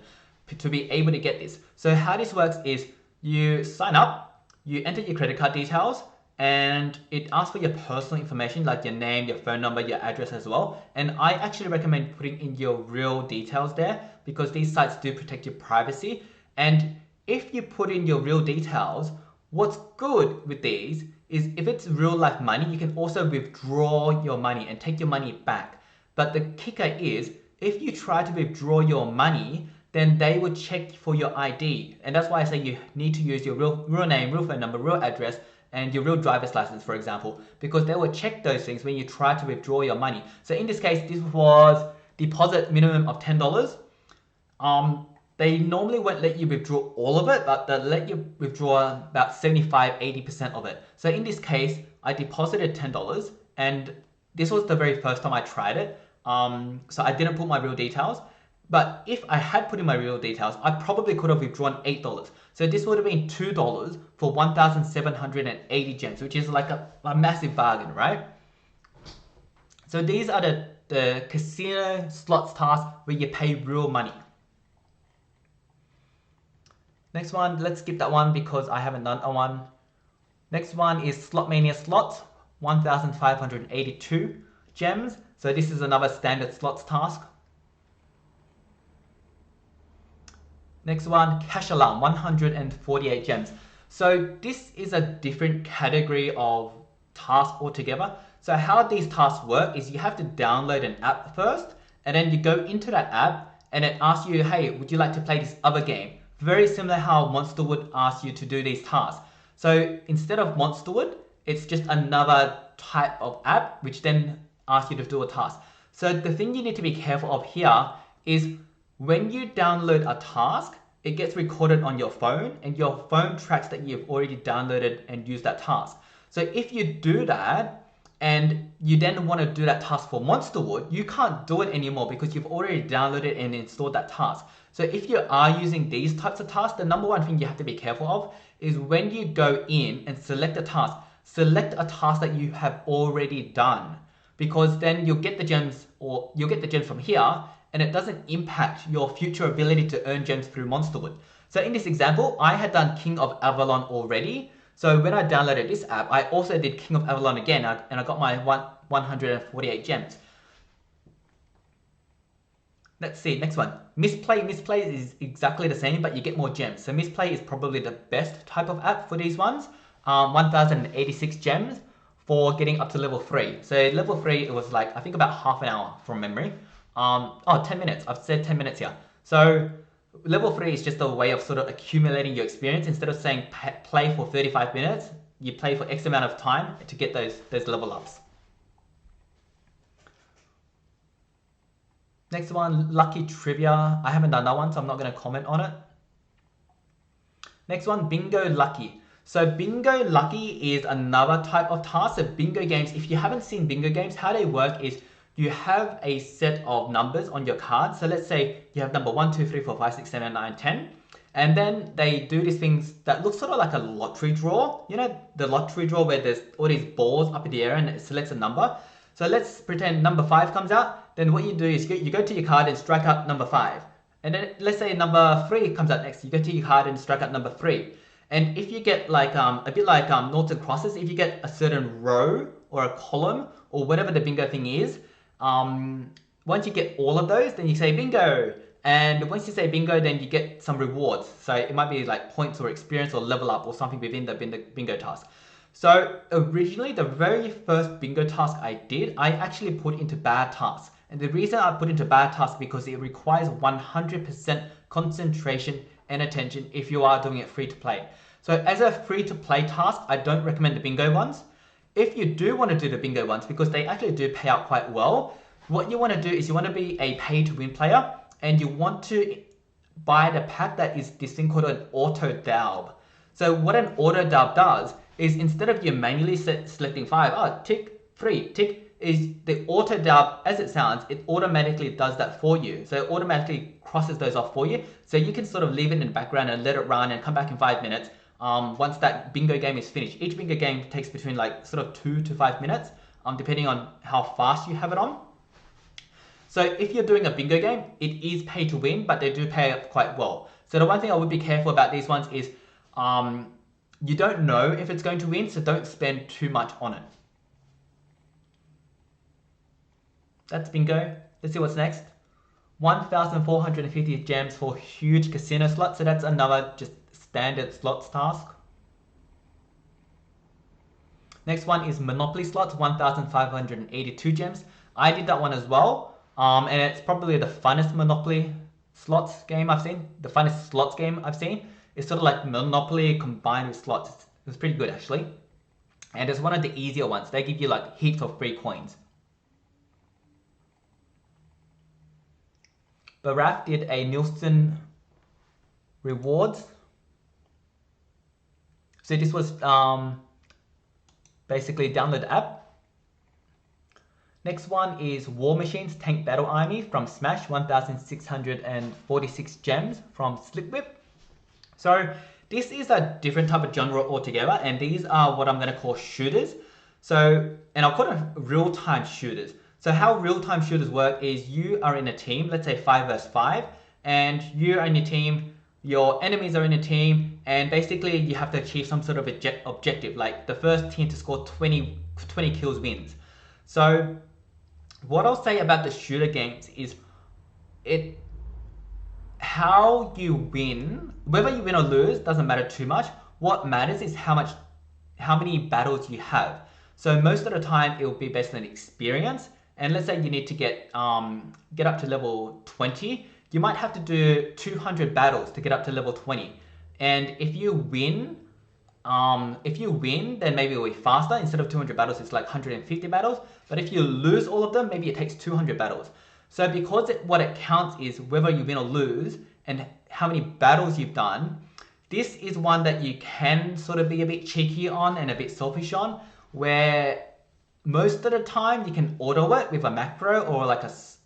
to be able to get this. So how this works is you sign up, you enter your credit card details, and it asks for your personal information like your name, your phone number, your address as well. And I actually recommend putting in your real details there because these sites do protect your privacy. And if you put in your real details, what's good with these is if it's real life money, you can also withdraw your money and take your money back. But the kicker is, if you try to withdraw your money, then they would check for your ID. And that's why I say you need to use your real name, real phone number, real address, and your real driver's license, for example, because they will check those things when you try to withdraw your money. So in this case, this was deposit minimum of $10. They normally won't let you withdraw all of it, but they'll let you withdraw about 75–80% of it. So in this case, I deposited $10, and this was the very first time I tried it. So I didn't put my real details. But if I had put in my real details, I probably could have withdrawn $8. So this would have been $2 for 1,780 gems, which is like a massive bargain, right? So these are the casino slots tasks where you pay real money. Next one, let's skip that one because I haven't done that one. Next one is Slot Mania Slots, 1,582 gems. So this is another standard slots task. Next one, Cash Alarm, 148 gems. So this is a different category of task altogether. So how these tasks work is you have to download an app first, and then you go into that app and it asks you, hey, would you like to play this other game? Very similar how Monsterwood asks you to do these tasks. So instead of Monsterwood, it's just another type of app which then asks you to do a task. So the thing you need to be careful of here is when you download a task, it gets recorded on your phone, and your phone tracks that you've already downloaded and used that task. So if you do that, and you then want to do that task for Monsterwood, you can't do it anymore because you've already downloaded and installed that task. So if you are using these types of tasks, the number one thing you have to be careful of is when you go in and select a task, select a task that you have already done, because then you'll get the gems, or you'll get the gems from here, and it doesn't impact your future ability to earn gems through Monsterwood. So in this example, I had done King of Avalon already. So when I downloaded this app, I also did King of Avalon again, and I got my 148 gems. Let's see, next one. Misplay. Misplay is exactly the same, but you get more gems. So Misplay is probably the best type of app for these ones. 1,086 gems for getting up to level 3. So level 3, it was like, I think about half an hour from memory. 10 minutes. I've said 10 minutes here. So level 3 is just a way of sort of accumulating your experience. Instead of saying play for 35 minutes, you play for X amount of time to get those level ups. Next one, Lucky Trivia. I haven't done that one, so I'm not going to comment on it. Next one, Bingo Lucky. So Bingo Lucky is another type of task. So bingo games, if you haven't seen bingo games, how they work is you have a set of numbers on your card. So let's say you have number 1, 2, 3, 4, 5, 6, 7, 9, 10. And then they do these things that look sort of like a lottery draw. You know, the lottery draw where there's all these balls up in the air and it selects a number. So let's pretend number 5 comes out. Then what you do is you go to your card and strike out number 5. And then let's say number 3 comes out next. You go to your card and strike out number 3. And if you get like a bit like noughts and crosses, if you get a certain row or a column or whatever the bingo thing is, once you get all of those, then you say bingo. And once you say bingo, then you get some rewards. So it might be like points or experience or level up or something within the bingo task. So originally, the very first bingo task I did, I actually put into bad tasks. And the reason I put into bad tasks because it requires 100% concentration and attention if you are doing it free to play. So as a free to play task, I don't recommend the bingo ones. If you do want to do the bingo ones, because they actually do pay out quite well, what you want to do is you want to be a pay to win player, and you want to buy the pack that is this thing called an auto delve. So what an auto delve does is instead of you manually selecting 5, tick, 3, tick, is the auto delve, as it sounds, it automatically does that for you. So it automatically crosses those off for you. So you can sort of leave it in the background and let it run and come back in 5 minutes once that bingo game is finished. Each bingo game takes between like sort of 2 to 5 minutes, depending on how fast you have it on. So if you're doing a bingo game, it is pay to win, but they do pay up quite well. So the one thing I would be careful about these ones is you don't know if it's going to win, so don't spend too much on it. That's bingo. Let's see what's next. 1,450 gems for huge casino slots. So that's another just standard slots task. Next one is Monopoly slots, 1,582 gems. I did that one as well, and it's probably the funnest Monopoly slots game I've seen. The funnest slots game I've seen. It's sort of like Monopoly combined with slots. It's pretty good actually, and it's one of the easier ones. They give you like heaps of free coins. Barath did a Nielsen rewards. So this was basically download the app. Next one is War Machines Tank Battle Army from Smash, 1,646 gems from Slipwhip. So this is a different type of genre altogether, and these are what I'm going to call shooters. So, and I'll call them real-time shooters. So how real-time shooters work is you are in a team, let's say 5 versus 5, and you're in a team, your enemies are in a team, and basically you have to achieve some sort of objective, like the first team to score 20 kills wins. So what I'll say about the shooter games is how you win, whether you win or lose, doesn't matter too much. What matters is how many battles you have. So most of the time it will be based on experience. And let's say you need to get up to level 20, you might have to do 200 battles to get up to level 20. And if you win, then maybe it'll be faster. Instead of 200 battles, it's like 150 battles. But if you lose all of them, maybe it takes 200 battles. So because what it counts is whether you win or lose and how many battles you've done, this is one that you can sort of be a bit cheeky on and a bit selfish on, where most of the time you can auto it with a macro or like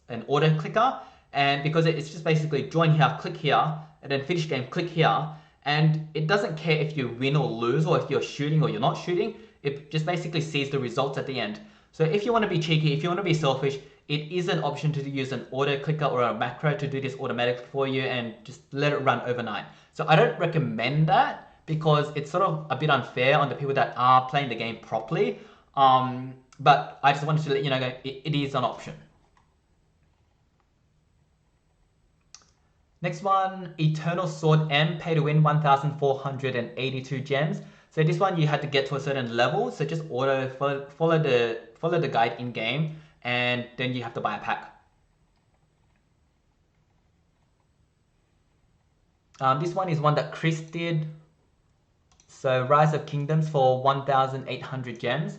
an auto clicker, and because it's just basically join here, click here, and then finish game, click here, and it doesn't care if you win or lose or if you're shooting or you're not shooting. It just basically sees the results at the end. So if you want to be cheeky, if you want to be selfish, it is an option to use an auto clicker or a macro to do this automatically for you and just let it run overnight. So I don't recommend that because it's sort of a bit unfair on the people that are playing the game properly. But I just wanted to let you know it is an option. Next one, Eternal Sword M, pay to win, 1,482 gems. So this one you had to get to a certain level, so just follow the guide in game, and then you have to buy a pack. This one is one that Chris did. So Rise of Kingdoms for 1,800 gems.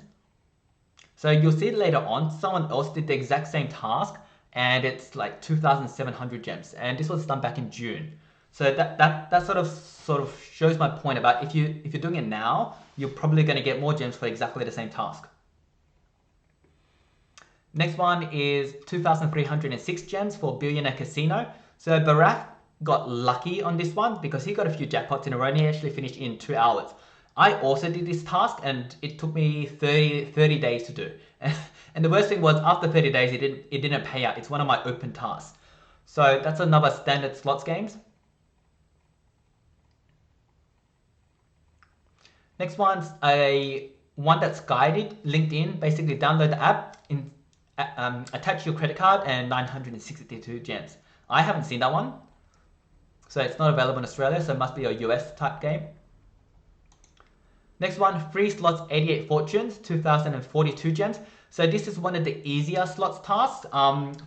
So you'll see later on, someone else did the exact same task, and it's like 2,700 gems, and this was done back in June. So that sort of shows my point about if you're doing it now, you're probably going to get more gems for exactly the same task. Next one is 2,306 gems for Billionaire Casino. So Barath got lucky on this one because he got a few jackpots in a row and he actually finished in 2 hours. I also did this task and it took me 30 days to do. And the worst thing was after 30 days, it didn't pay out. It's one of my open tasks. So that's another standard slots games. Next one's one that's guided, linked in. Basically download the app, attach your credit card and 962 gems. I haven't seen that one. So it's not available in Australia, so it must be a US type game. Next one, free slots 88 fortunes, 2,042 gems. So this is one of the easier slots tasks.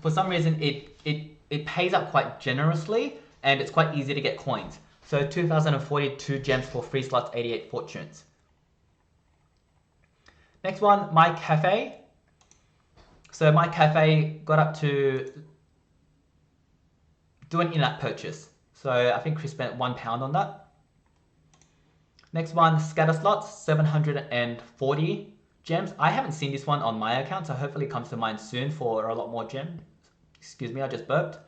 For some reason, it pays up quite generously and it's quite easy to get coins. So 2,042 gems for free slots, 88 fortunes. Next one, My Cafe. So My Cafe got up to do an in-app purchase. So I think Chris spent £1 on that. Next one, Scatter Slots, 740 gems. I haven't seen this one on my account, so hopefully it comes to mine soon for a lot more gems. Excuse me, I just burped.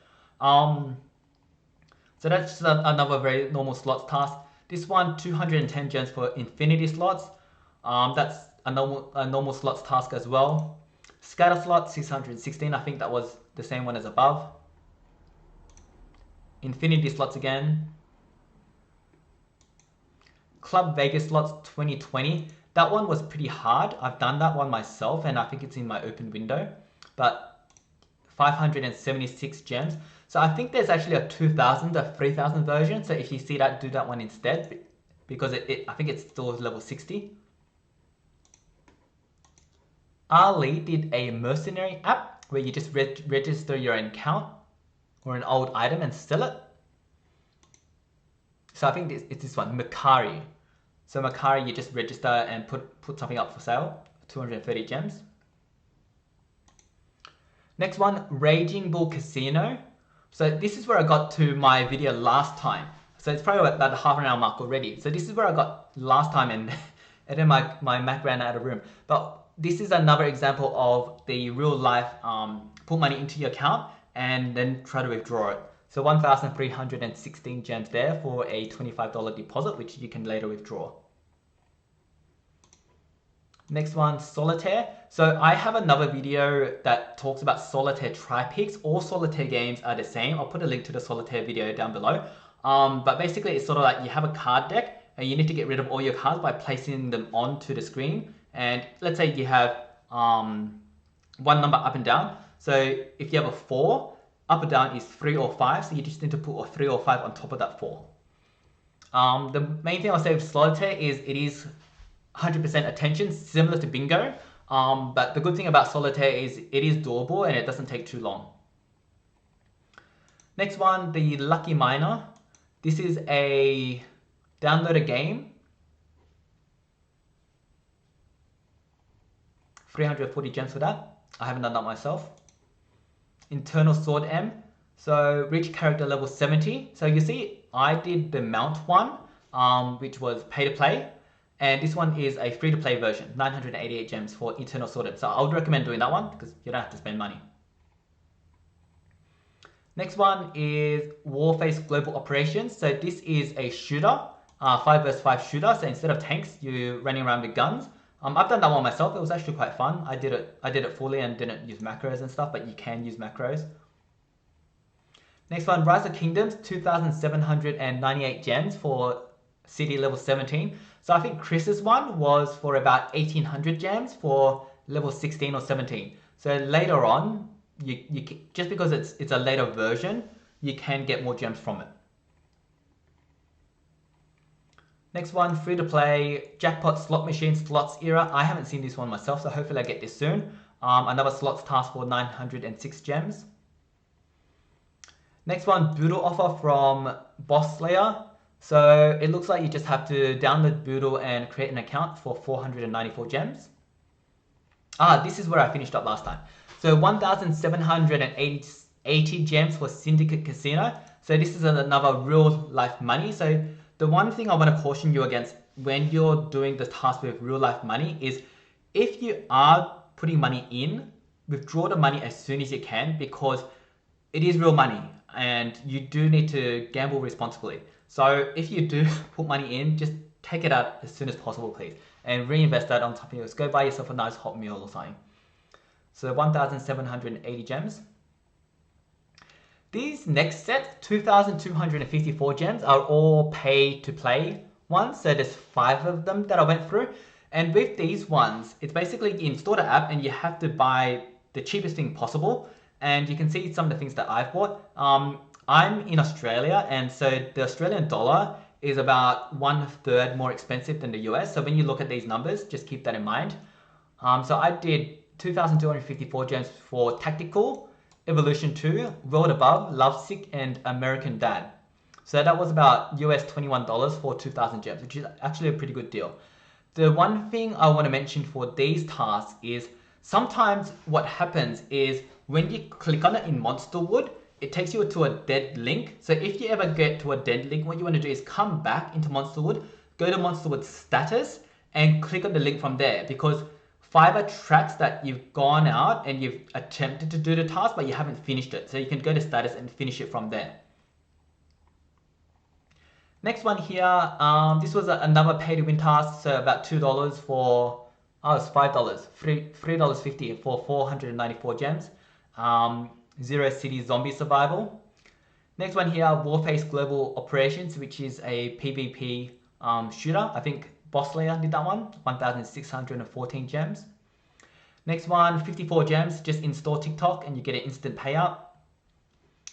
So that's just another very normal slots task. This one, 210 gems for Infinity Slots. That's a normal slots task as well. Scatter Slots, 616. I think that was the same one as above. Infinity Slots again. Club Vegas Slots 2020. That one was pretty hard. I've done that one myself and I think it's in my open window. But 576 gems. So I think there's actually a 2,000, a 3,000 version. So if you see that, do that one instead. Because I think it's still level 60. Ali did a mercenary app where you just register your account or an old item and sell it. So I think it's this one, Makari. So Makari, you just register and put something up for sale, 230 gems. Next one, Raging Bull Casino. So this is where I got to my video last time. So it's probably about the half an hour mark already. So this is where I got last time and then my Mac ran out of room. But this is another example of the real life put money into your account and then try to withdraw it. So 1,316 gems there for a $25 deposit, which you can later withdraw. Next one, Solitaire. So I have another video that talks about Solitaire tri-picks. All Solitaire games are the same. I'll put a link to the Solitaire video down below. But basically it's sort of like you have a card deck and you need to get rid of all your cards by placing them onto the screen. And let's say you have one number up and down. So if you have a 4, up or down is 3 or 5. So you just need to put a 3 or 5 on top of that 4. The main thing I'll say with Solitaire is it is 100% attention, similar to bingo. But the good thing about Solitaire is it is doable and it doesn't take too long. Next one, the Lucky Miner. This is a downloaded game. 340 gems for that. I haven't done that myself. Internal Sword M. So reach character level 70. So you see, I did the mount one, which was pay to play. And this one is a free to play version, 988 gems for Eternal Sword M. So I would recommend doing that one because you don't have to spend money. Next one is Warface Global Operations. So this is a shooter, 5 vs 5 shooter. So instead of tanks, you're running around with guns. I've done that one myself. It was actually quite fun. I did it fully and didn't use macros and stuff, but you can use macros. Next one, Rise of Kingdoms, 2,798 gems for city level 17. So I think Chris's one was for about 1,800 gems for level 16 or 17. So later on, you just because it's a later version, you can get more gems from it. Next one, free to play Jackpot Slot Machine Slots Era. I haven't seen this one myself, so hopefully I get this soon. Another slots task for 906 gems. Next one, Boodle offer from Boss Slayer. So it looks like you just have to download Boodle and create an account for 494 gems. This is where I finished up last time. So 1,780 gems for Syndicate Casino. So this is another real life money. So the one thing I want to caution you against when you're doing the task with real life money is if you are putting money in, withdraw the money as soon as you can because it is real money and you do need to gamble responsibly. So if you do put money in, just take it out as soon as possible, please. And reinvest that on something else. Go buy yourself a nice hot meal or something. So 1,780 gems. These next set, 2,254 gems, are all pay to play ones. So there's 5 of them that I went through. And with these ones, it's basically you install the app and you have to buy the cheapest thing possible. And you can see some of the things that I've bought. I'm in Australia, and so the Australian dollar is about 1/3 more expensive than the US. So when you look at these numbers, just keep that in mind. So I did 2,254 gems for Tactical, Evolution 2, World Above, Lovesick, and American Dad. So that was about US $21 for 2,000 gems, which is actually a pretty good deal. The one thing I want to mention for these tasks is sometimes what happens is when you click on it in Monsterwood, it takes you to a dead link. So if you ever get to a dead link, what you want to do is come back into Monsterwood, go to Monsterwood status and click on the link from there because Fiverr tracks that you've gone out and you've attempted to do the task, but you haven't finished it. So you can go to status and finish it from there. Next one here, this was another pay to win task. So about $2 for, it's $5, $3.50 for 494 gems. Zero City Zombie Survival. Next one here, Warface Global Operations, which is a PvP shooter. I think Boss Slayer did that one, 1,614 gems. Next one, 54 gems, just install TikTok and you get an instant payout.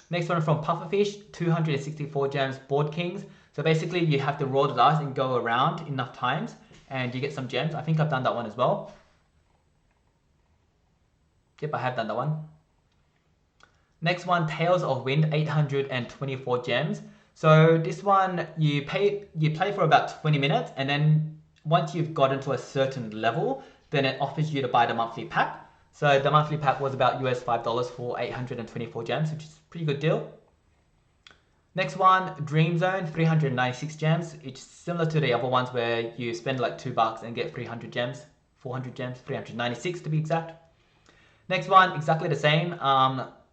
Next one from Pufferfish, 264 gems, Board Kings. So basically you have to roll the dice and go around enough times and you get some gems. I think I've done that one as well. Yep, I have done that one. Next one, Tales of Wind, 824 gems. So this one, you play for about 20 minutes, and then once you've gotten to a certain level, then it offers you to buy the monthly pack. So the monthly pack was about US $5 for 824 gems, which is a pretty good deal. Next one, Dream Zone, 396 gems. It's similar to the other ones where you spend like $2 and get 300 gems, 400 gems, 396 to be exact. Next one, exactly the same.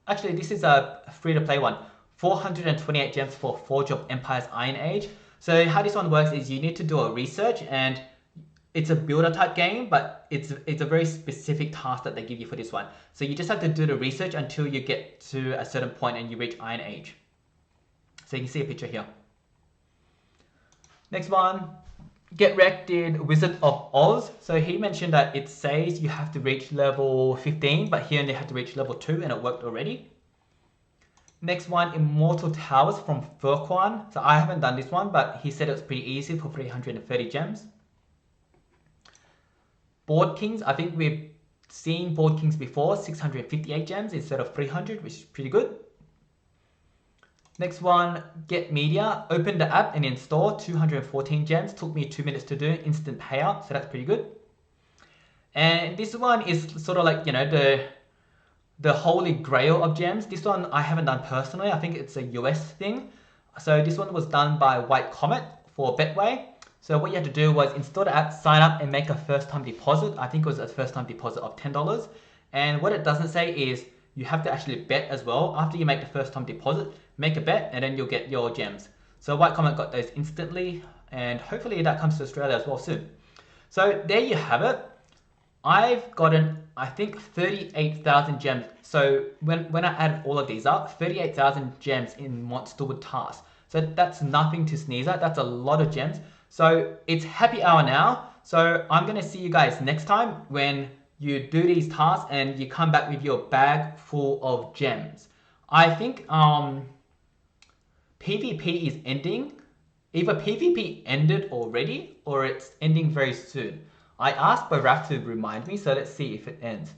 Actually, this is a free-to-play one. 428 gems for Forge of Empire's Iron Age. So how this one works is you need to do a research, and it's a builder type game, but it's a very specific task that they give you for this one. So you just have to do the research until you get to a certain point and you reach Iron Age. So you can see a picture here. Next one, GetRekt did Wizard of Oz. So he mentioned that it says you have to reach level 15, but he only had to reach level 2 and it worked already. Next one, Immortal Towers from Furquan. So I haven't done this one, but he said it was pretty easy for 330 gems. Board Kings, I think we've seen Board Kings before, 658 gems instead of 300, which is pretty good. Next one, Get Media. Open the app and install, 214 gems. Took me 2 minutes to do, instant payout, so that's pretty good. And this one is sort of like, you know, the holy grail of gems. This one I haven't done personally. I think it's a US thing. So this one was done by White Comet for Betway. So what you had to do was install the app, sign up, and make a first-time deposit. I think it was a first-time deposit of $10. And what it doesn't say is you have to actually bet as well. After you make the first-time deposit, make a bet, and then you'll get your gems. So White Comet got those instantly, and hopefully that comes to Australia as well soon. So there you have it. I've gotten, I think, 38,000 gems. So when I added all of these up, 38,000 gems in Monsterwood Tasks. So that's nothing to sneeze at. That's a lot of gems. So it's happy hour now. So I'm going to see you guys next time when you do these tasks and you come back with your bag full of gems. I think PvP is ending. Either PvP ended already or it's ending very soon. I asked Barath to remind me, so let's see if it ends.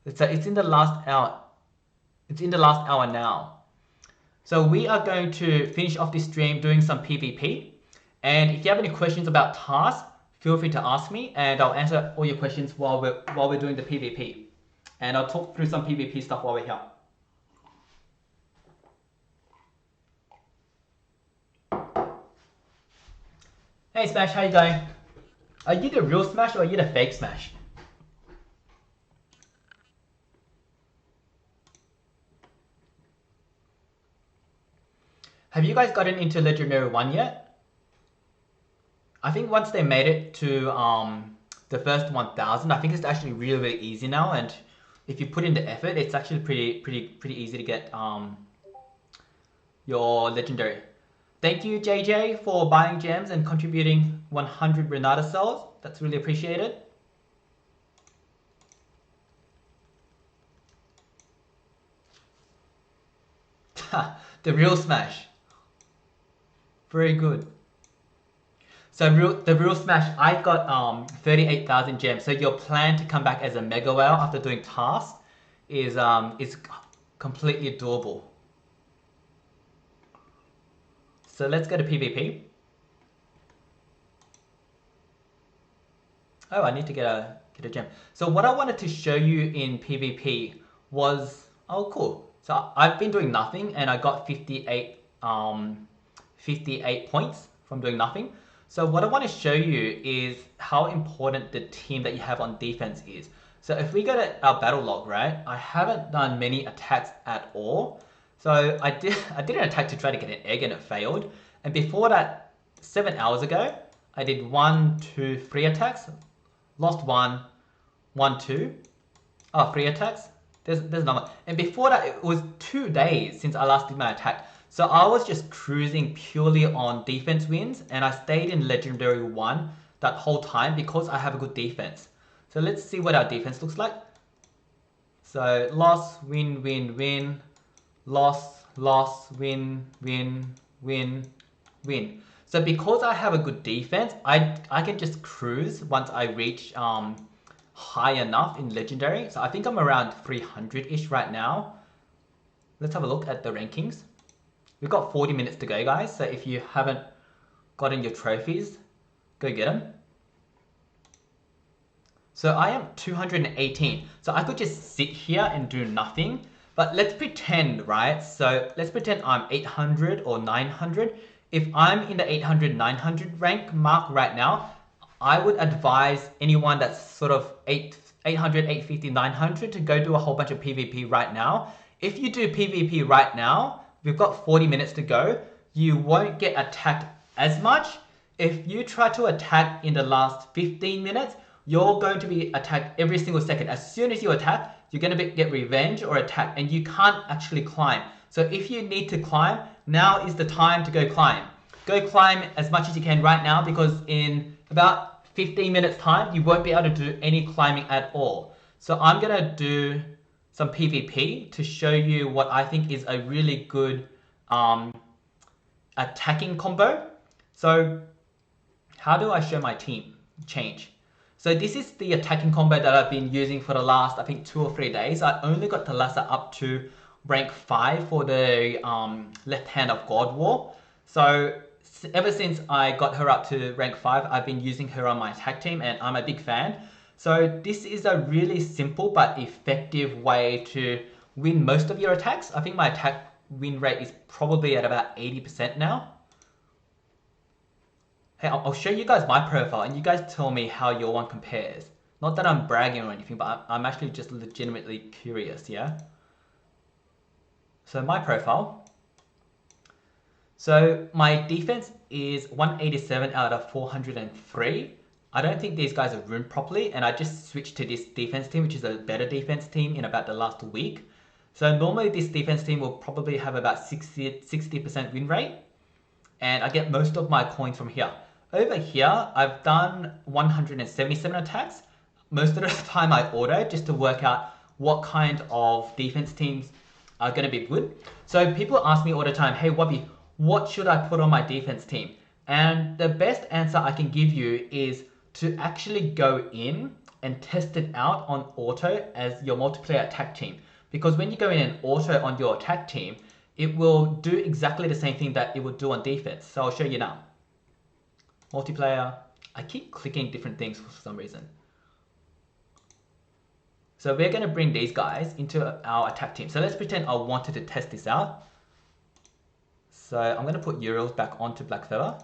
It's in the last hour. It's in the last hour now. So we are going to finish off this stream doing some PvP. And if you have any questions about tasks, feel free to ask me, and I'll answer all your questions while we're doing the PvP. And I'll talk through some PvP stuff while we're here. Hey Smash, how you going? Are you the real Smash or are you the fake Smash? Have you guys gotten into Legendary 1 yet? I think once they made it to the first 1000, I think it's actually really, really easy now, and if you put in the effort, it's actually pretty easy to get your Legendary. Thank you, JJ, for buying gems and contributing 100 Renata cells. That's really appreciated. The real Smash. Very good. So the real Smash, I got 38,000 gems. So your plan to come back as a Mega Whale after doing tasks is completely doable. So let's go to PvP. Oh, I need to get a gem. So what I wanted to show you in PvP was, oh cool. So I've been doing nothing and I got 58 points from doing nothing. So what I want to show you is how important the team that you have on defense is. So if we go to our battle log, right, I haven't done many attacks at all. So I did an attack to try to get an egg and it failed. And before that, 7 hours ago, I did 1, 2, 3 attacks. Lost 1, 1, 2. Oh, 3 attacks. There's another. And before that, it was 2 days since I last did my attack. So I was just cruising purely on defense wins, and I stayed in Legendary 1 that whole time because I have a good defense. So let's see what our defense looks like. So loss, win, win, win. Loss, loss, win, win, win, win. So because I have a good defense, I can just cruise once I reach high enough in Legendary. So I think I'm around 300-ish right now. Let's have a look at the rankings. We've got 40 minutes to go, guys. So if you haven't gotten your trophies, go get them. So I am 218. So I could just sit here and do nothing. But let's pretend, right? So let's pretend I'm 800 or 900. If I'm in the 800, 900 rank mark right now, I would advise anyone that's sort of 800, 850, 900 to go do a whole bunch of PvP right now. If you do PvP right now, we've got 40 minutes to go. You won't get attacked as much. If you try to attack in the last 15 minutes, you're going to be attacked every single second. As soon as you attack, you're going to get revenge or attack, and you can't actually climb. So if you need to climb, now is the time to go climb. Go climb as much as you can right now, because in about 15 minutes time, you won't be able to do any climbing at all. So I'm going to do some PvP to show you what I think is a really good attacking combo. So how do I show my team change? So this is the attacking combo that I've been using for the last, I think, 2 or 3 days. I only got Talassa up to rank 5 for the left hand of God War. So ever since I got her up to rank 5, I've been using her on my attack team, and I'm a big fan. So this is a really simple but effective way to win most of your attacks. I think my attack win rate is probably at about 80% now. Hey, I'll show you guys my profile and you guys tell me how your one compares. Not that I'm bragging or anything, but I'm actually just legitimately curious, yeah? So my profile. So my defense is 187 out of 403. I don't think these guys are ruined properly, and I just switched to this defense team, which is a better defense team, in about the last week. So normally this defense team will probably have about 60% win rate, and I get most of my coins from here. Over here, I've done 177 attacks. Most of the time I auto just to work out what kind of defense teams are going to be good. So people ask me all the time, hey Wubby, what should I put on my defense team? And the best answer I can give you is to actually go in and test it out on auto as your multiplayer attack team. Because when you go in and auto on your attack team, it will do exactly the same thing that it would do on defense. So I'll show you now. Multiplayer. I keep clicking different things for some reason. So we're going to bring these guys into our attack team. So let's pretend I wanted to test this out. So I'm going to put Uriel's back onto Black Feather.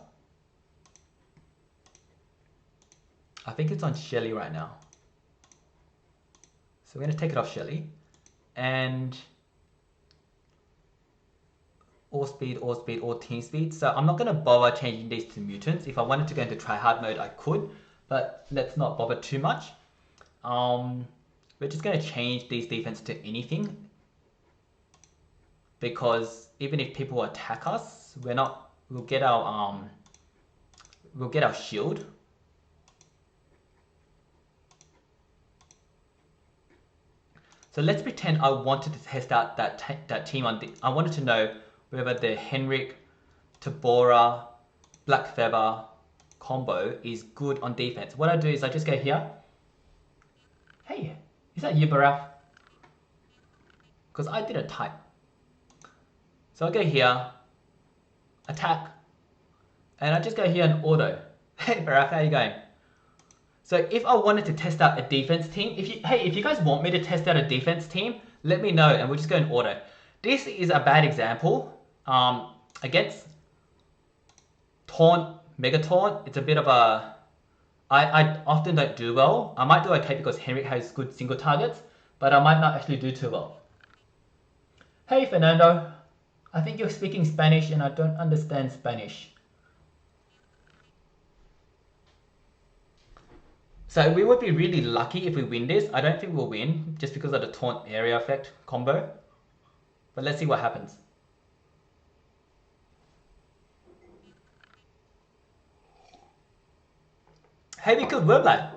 I think it's on Shelly right now. So we're going to take it off Shelly. And all speed, all team speed. So I'm not going to bother changing these to mutants. If I wanted to go into tryhard mode, I could. But let's not bother too much. We're just going to change these defense to anything. Because even if people attack us, we'll get our shield. So let's pretend I wanted to test out that team on I wanted to know whether the Henrik, Tabora, Black Feather combo is good on defense. What I do is I just go here. Hey, is that you, Barath? Because I didn't type. So I go here, attack, and I just go here and auto. Hey Barath, how you going? So if I wanted to test out a defense team, if you guys want me to test out a defense team, let me know and we'll just go and auto. This is a bad example against Taunt, Mega Taunt. It's a bit of a... I often don't do well. I might do okay because Henrik has good single targets, but I might not actually do too well. Hey Fernando, I think you're speaking Spanish and I don't understand Spanish. So we would be really lucky if we win this. I don't think we'll win just because of the taunt area effect combo. But let's see what happens. Hey, we killed Wormlad.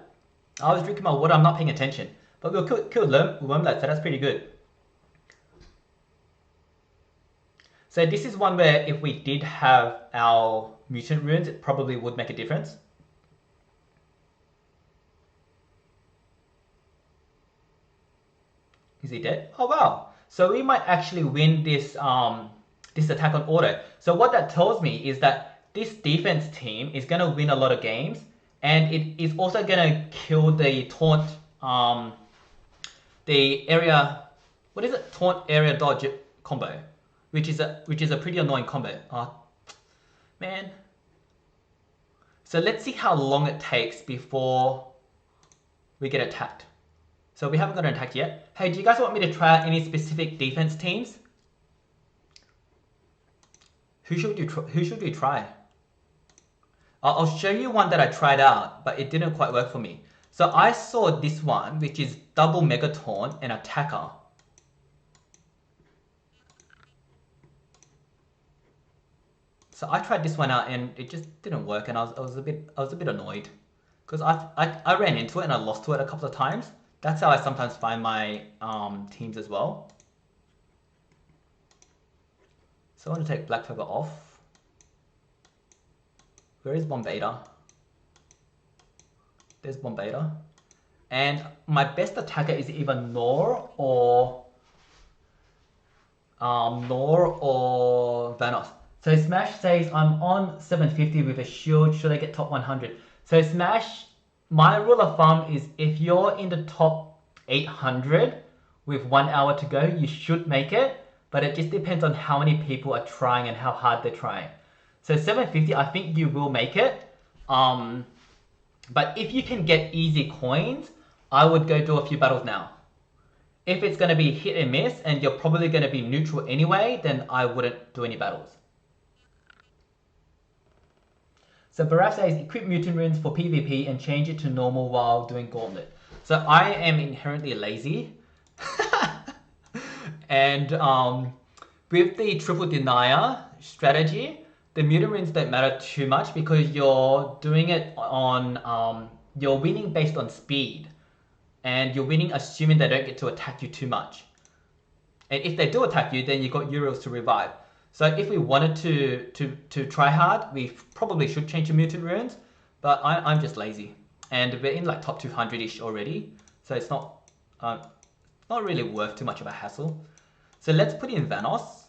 I was drinking my water, I'm not paying attention. But we killed Wormlad, so that's pretty good. So this is one where if we did have our mutant runes, it probably would make a difference. Is he dead? Oh wow. So we might actually win this this attack on auto. So what that tells me is that this defense team is gonna win a lot of games, and it is also gonna kill the taunt the area, what is it? Taunt area dodge combo, which is a pretty annoying combo. Man. So let's see how long it takes before we get attacked. So we haven't gotten attacked yet. Hey, do you guys want me to try out any specific defense teams? Who should we try? I'll show you one that I tried out, but it didn't quite work for me. So I saw this one, which is double mega taunt and attacker. So I tried this one out and it just didn't work, and I was a bit annoyed because I ran into it and I lost to it a couple of times. That's how I sometimes find my teams as well. So I want to take Black Feather off. Where is Bombader? There's Bombader. And my best attacker is either Nor or Vanos. So Smash says, I'm on 750 with a shield, should I get top 100? So Smash, my rule of thumb is if you're in the top 800 with 1 hour to go, you should make it. But it just depends on how many people are trying and how hard they're trying. So 750, I think you will make it. But if you can get easy coins, I would go do a few battles now. If it's going to be hit and miss and you're probably going to be neutral anyway, then I wouldn't do any battles. So Barath says, equip mutant runes for PvP and change it to normal while doing gauntlet. So I am inherently lazy. And with the triple denier strategy, the mutant runes don't matter too much because you're doing it on, you're winning based on speed. And you're winning assuming they don't get to attack you too much. And if they do attack you, then you've got Euros to revive. So if we wanted to try hard, we probably should change the mutant runes. But I'm just lazy. And we're in like top 200-ish already. So it's not really worth too much of a hassle. So let's put in Vanos.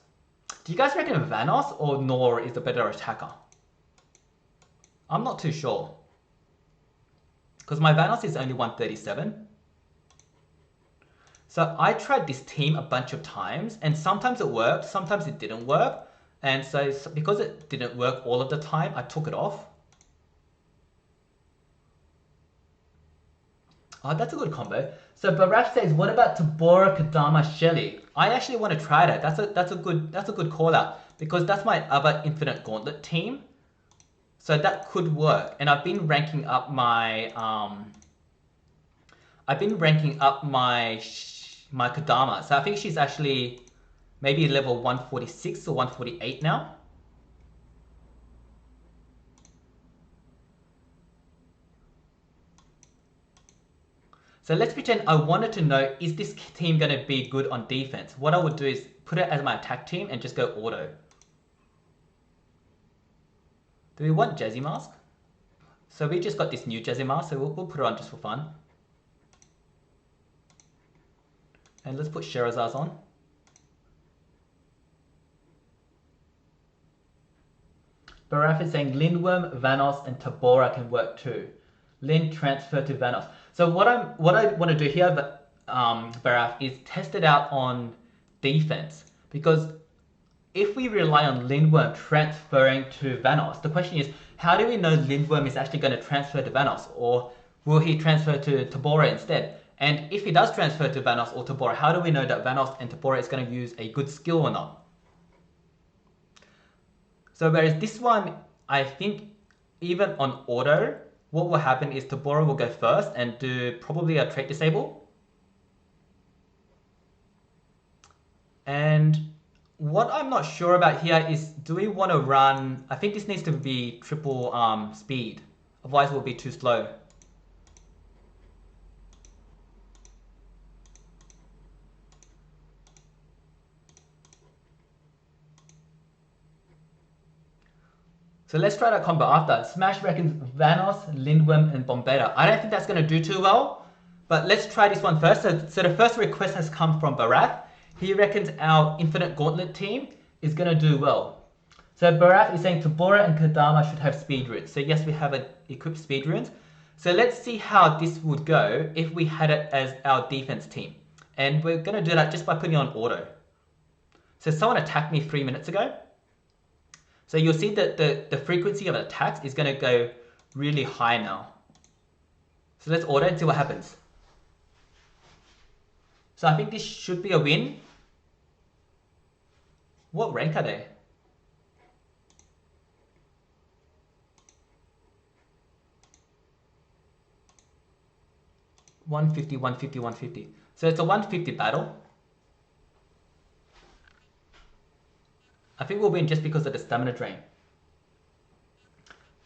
Do you guys reckon Vanos or Nor is the better attacker? I'm not too sure. Because my Vanos is only 137. So I tried this team a bunch of times, and sometimes it worked, sometimes it didn't work. And so because it didn't work all of the time, I took it off. Oh, that's a good combo. So Barath says, what about Tabora, Kadama, Shelly? I actually want to try that. That's a good call out because that's my other Infinite Gauntlet team. So that could work. And I've been ranking up my my Kadama. So I think she's actually maybe level 146 or 148 now. So let's pretend I wanted to know, is this team going to be good on defense? What I would do is put it as my attack team and just go auto. Do we want Jazzy Mask? So we just got this new Jazzy Mask, so we'll put it on just for fun. And let's put Sherazar's on. Barath is saying Lindworm, Vanos, and Tabora can work too. Lind transfer to Vanos. So what I want to do here, Barath, is test it out on defense. Because if we rely on Lindworm transferring to Vanos, the question is, how do we know Lindworm is actually going to transfer to Vanos? Or will he transfer to Tabora instead? And if he does transfer to Vanos or Tabora, how do we know that Vanos and Tabora is going to use a good skill or not? So whereas this one, I think even on auto, what will happen is Tabora will go first and do probably a trait disable. And what I'm not sure about here is, do we want to run, I think this needs to be triple speed, otherwise it will be too slow. So let's try that combo after. Smash reckons Vanos, Lindworm, and Bombader. I don't think that's going to do too well. But let's try this one first. So the first request has come from Barath. He reckons our Infinite Gauntlet team is going to do well. So Barath is saying Tabora and Kadama should have speed runes. So yes, we have equipped speed runes. So let's see how this would go if we had it as our defense team. And we're going to do that just by putting on auto. So someone attacked me 3 minutes ago. So you'll see that the frequency of attacks is going to go really high now. So let's auto and see what happens. So I think this should be a win. What rank are they? $150, $150, $150. So it's a 150 battle. I think we'll win just because of the stamina drain.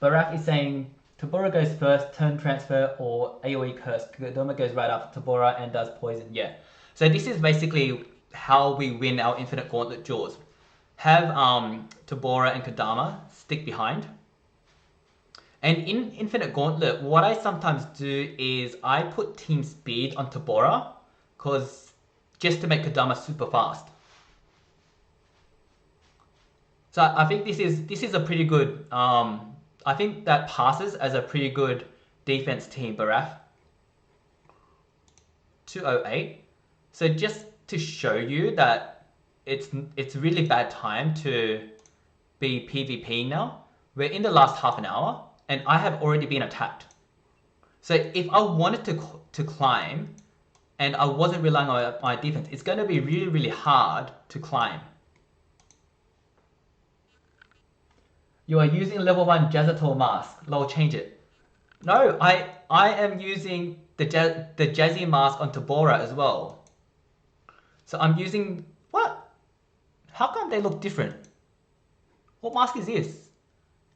Barath is saying Tabora goes first, turn transfer, or AoE curse. Kadoma goes right after Tabora and does poison. Yeah. So this is basically how we win our Infinite Gauntlet duels. Have Tabora and Kadama stick behind. And in Infinite Gauntlet, what I sometimes do is I put team speed on Tabora, cause just to make Kadama super fast. So I think this is a pretty good. I think that passes as a pretty good defense team, Barath. 208. So just to show you that it's really bad time to be PvP now. We're in the last half an hour. And I have already been attacked. So if I wanted to climb and I wasn't relying on my defense, it's going to be really, really hard to climb. You are using level 1 Jazzator mask. Lol, change it. No, I am using the Jazzy mask on Tabora as well. So I'm using... What? How come they look different? What mask is this?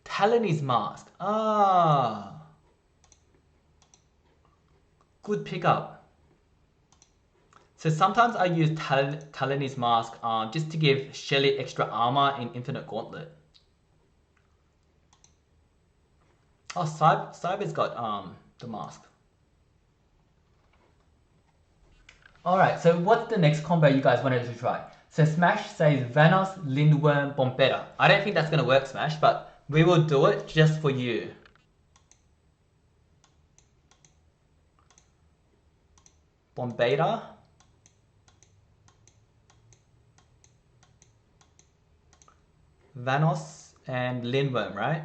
Talonese mask. Ah. Good pickup. So sometimes I use Talonese mask just to give Shelly extra armor in Infinite Gauntlet. Oh, Cyber's got the mask. Alright, so what's the next combo you guys wanted to try? So Smash says Vanos, Lindworm, Bombetta. I don't think that's going to work, Smash, but we will do it just for you. Bombetta. Vanos and Lindworm, right?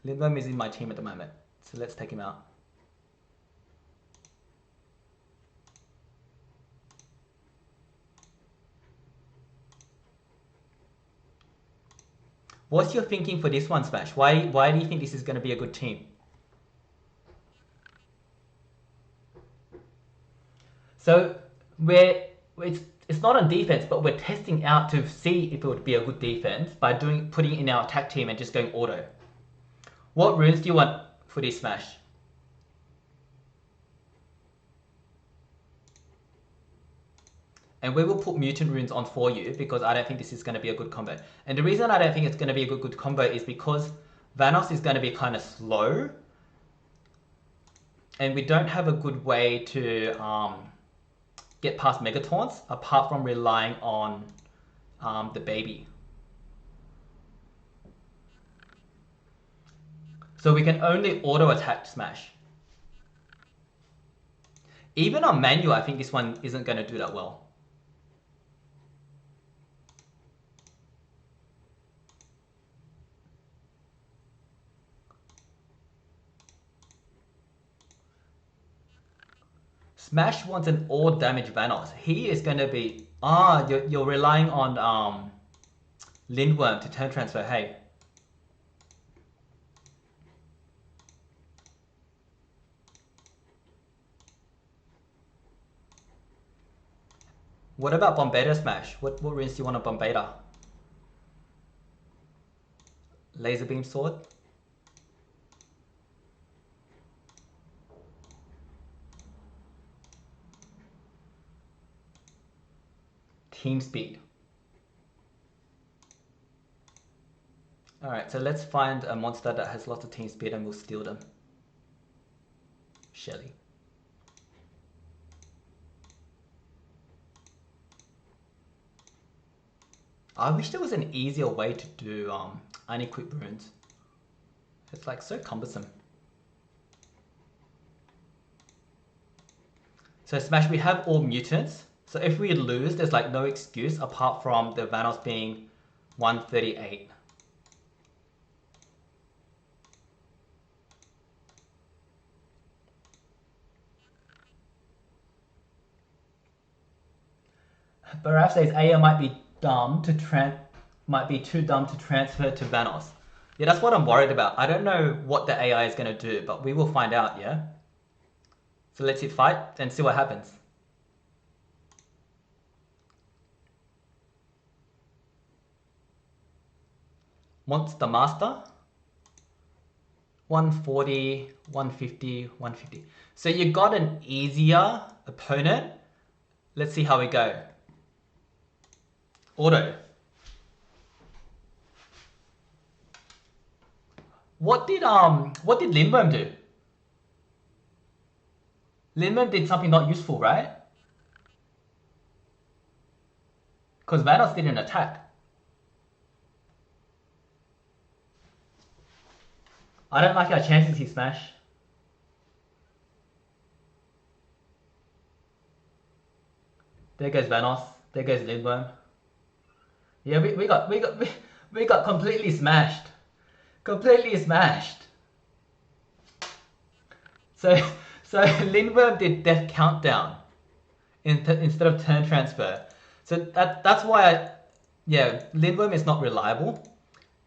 Lindworm is in my team at the moment, so let's take him out. What's your thinking for this one, Smash? Why do you think this is going to be a good team? So it's not on defense, but we're testing out to see if it would be a good defense by putting it in our attack team and just going auto. What runes do you want for this, Smash? And we will put mutant runes on for you because I don't think this is going to be a good combo. And the reason I don't think it's going to be a good combo is because Vanos is going to be kind of slow. And we don't have a good way to get past Megatons apart from relying on the baby. So we can only auto attack Smash. Even on manual, I think this one isn't going to do that well. Smash wants an all damage Vanos. He is going to be... you're relying on Lindworm to turn transfer. Hey. What about Bombetta, Smash? What runes do you want on Bombetta? Laser Beam Sword? Team Speed. Alright, so let's find a monster that has lots of team speed and we'll steal them. Shelly. I wish there was an easier way to do unequipped runes. It's like so cumbersome. So Smash, we have all mutants. So if we lose, there's like no excuse apart from the Vanos being 138. Barath says Aya might be too dumb to transfer to Vanos. Yeah, that's what I'm worried about. I don't know what the AI is going to do, but we will find out, yeah? So let's hit fight and see what happens. Monster Master. 140, 150, 150. So you got an easier opponent. Let's see how we go. Auto. What did Lindworm do? Lindworm did something not useful, right? Because Vanos didn't attack. I don't like our chances here, Smash. There goes Vanos. There goes Lindworm. Yeah, we got completely smashed. Completely smashed. So Lindworm did Death Countdown instead of Turn Transfer. So that's why Lindworm is not reliable.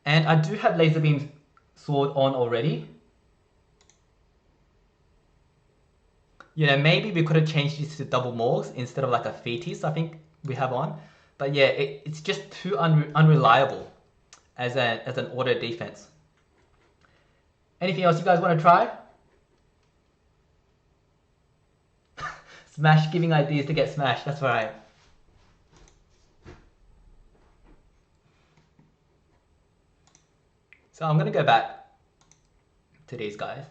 And I do have Laser Beam Sword on already. You know, maybe we could have changed this to double morgs instead of like a Fetis, I think we have on. But yeah, it's just too unreliable as an auto defense. Anything else you guys want to try? Smash giving ideas to get smashed, that's right. So I'm going to go back to these guys.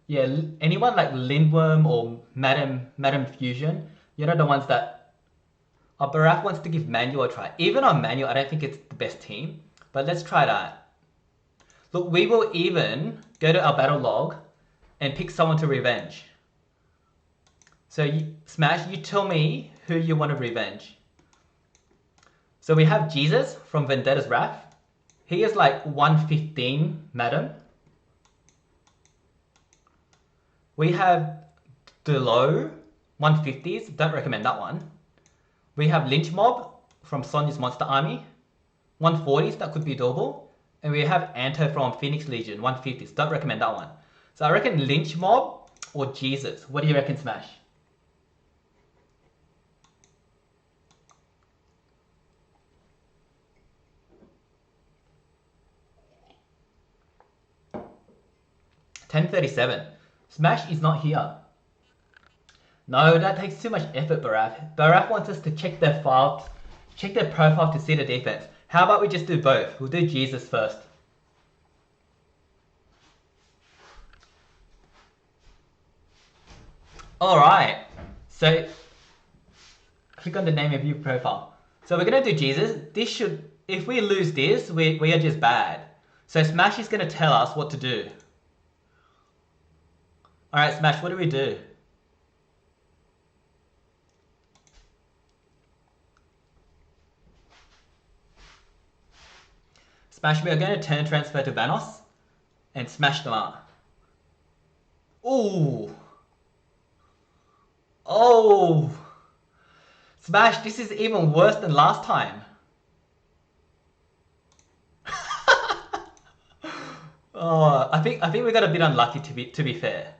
Yeah, anyone like Lindworm or Madam Fusion, you know the ones that... Barath wants to give Manual a try. Even on Manual, I don't think it's the best team. But let's try that. Look, we will even go to our battle log and pick someone to revenge. So Smash, you tell me who you want to revenge. So we have Jesus from Vendetta's Wrath. He is like 115, madam. We have Delo, 150s. Don't recommend that one. We have Lynch Mob from Sonya's Monster Army, 140s. That could be doable. And we have Anto from Phoenix Legion, 150s. Don't recommend that one. So I reckon Lynch Mob or Jesus. What do you reckon, Smash? $10.37. Smash is not here. No, that takes too much effort, Barath. Barath wants us to check their file, check their profile to see the defense. How about we just do both? We'll do Jesus first. Alright, so click on the name of your profile. So we're going to do Jesus. This should, if we lose this, we are just bad. So Smash is going to tell us what to do. Alright, Smash, what do we do? Smash, we are going to turn transfer to Vanos and smash them up. Ooh. Oh. Smash, this is even worse than last time. Oh, I think we got a bit unlucky to be fair.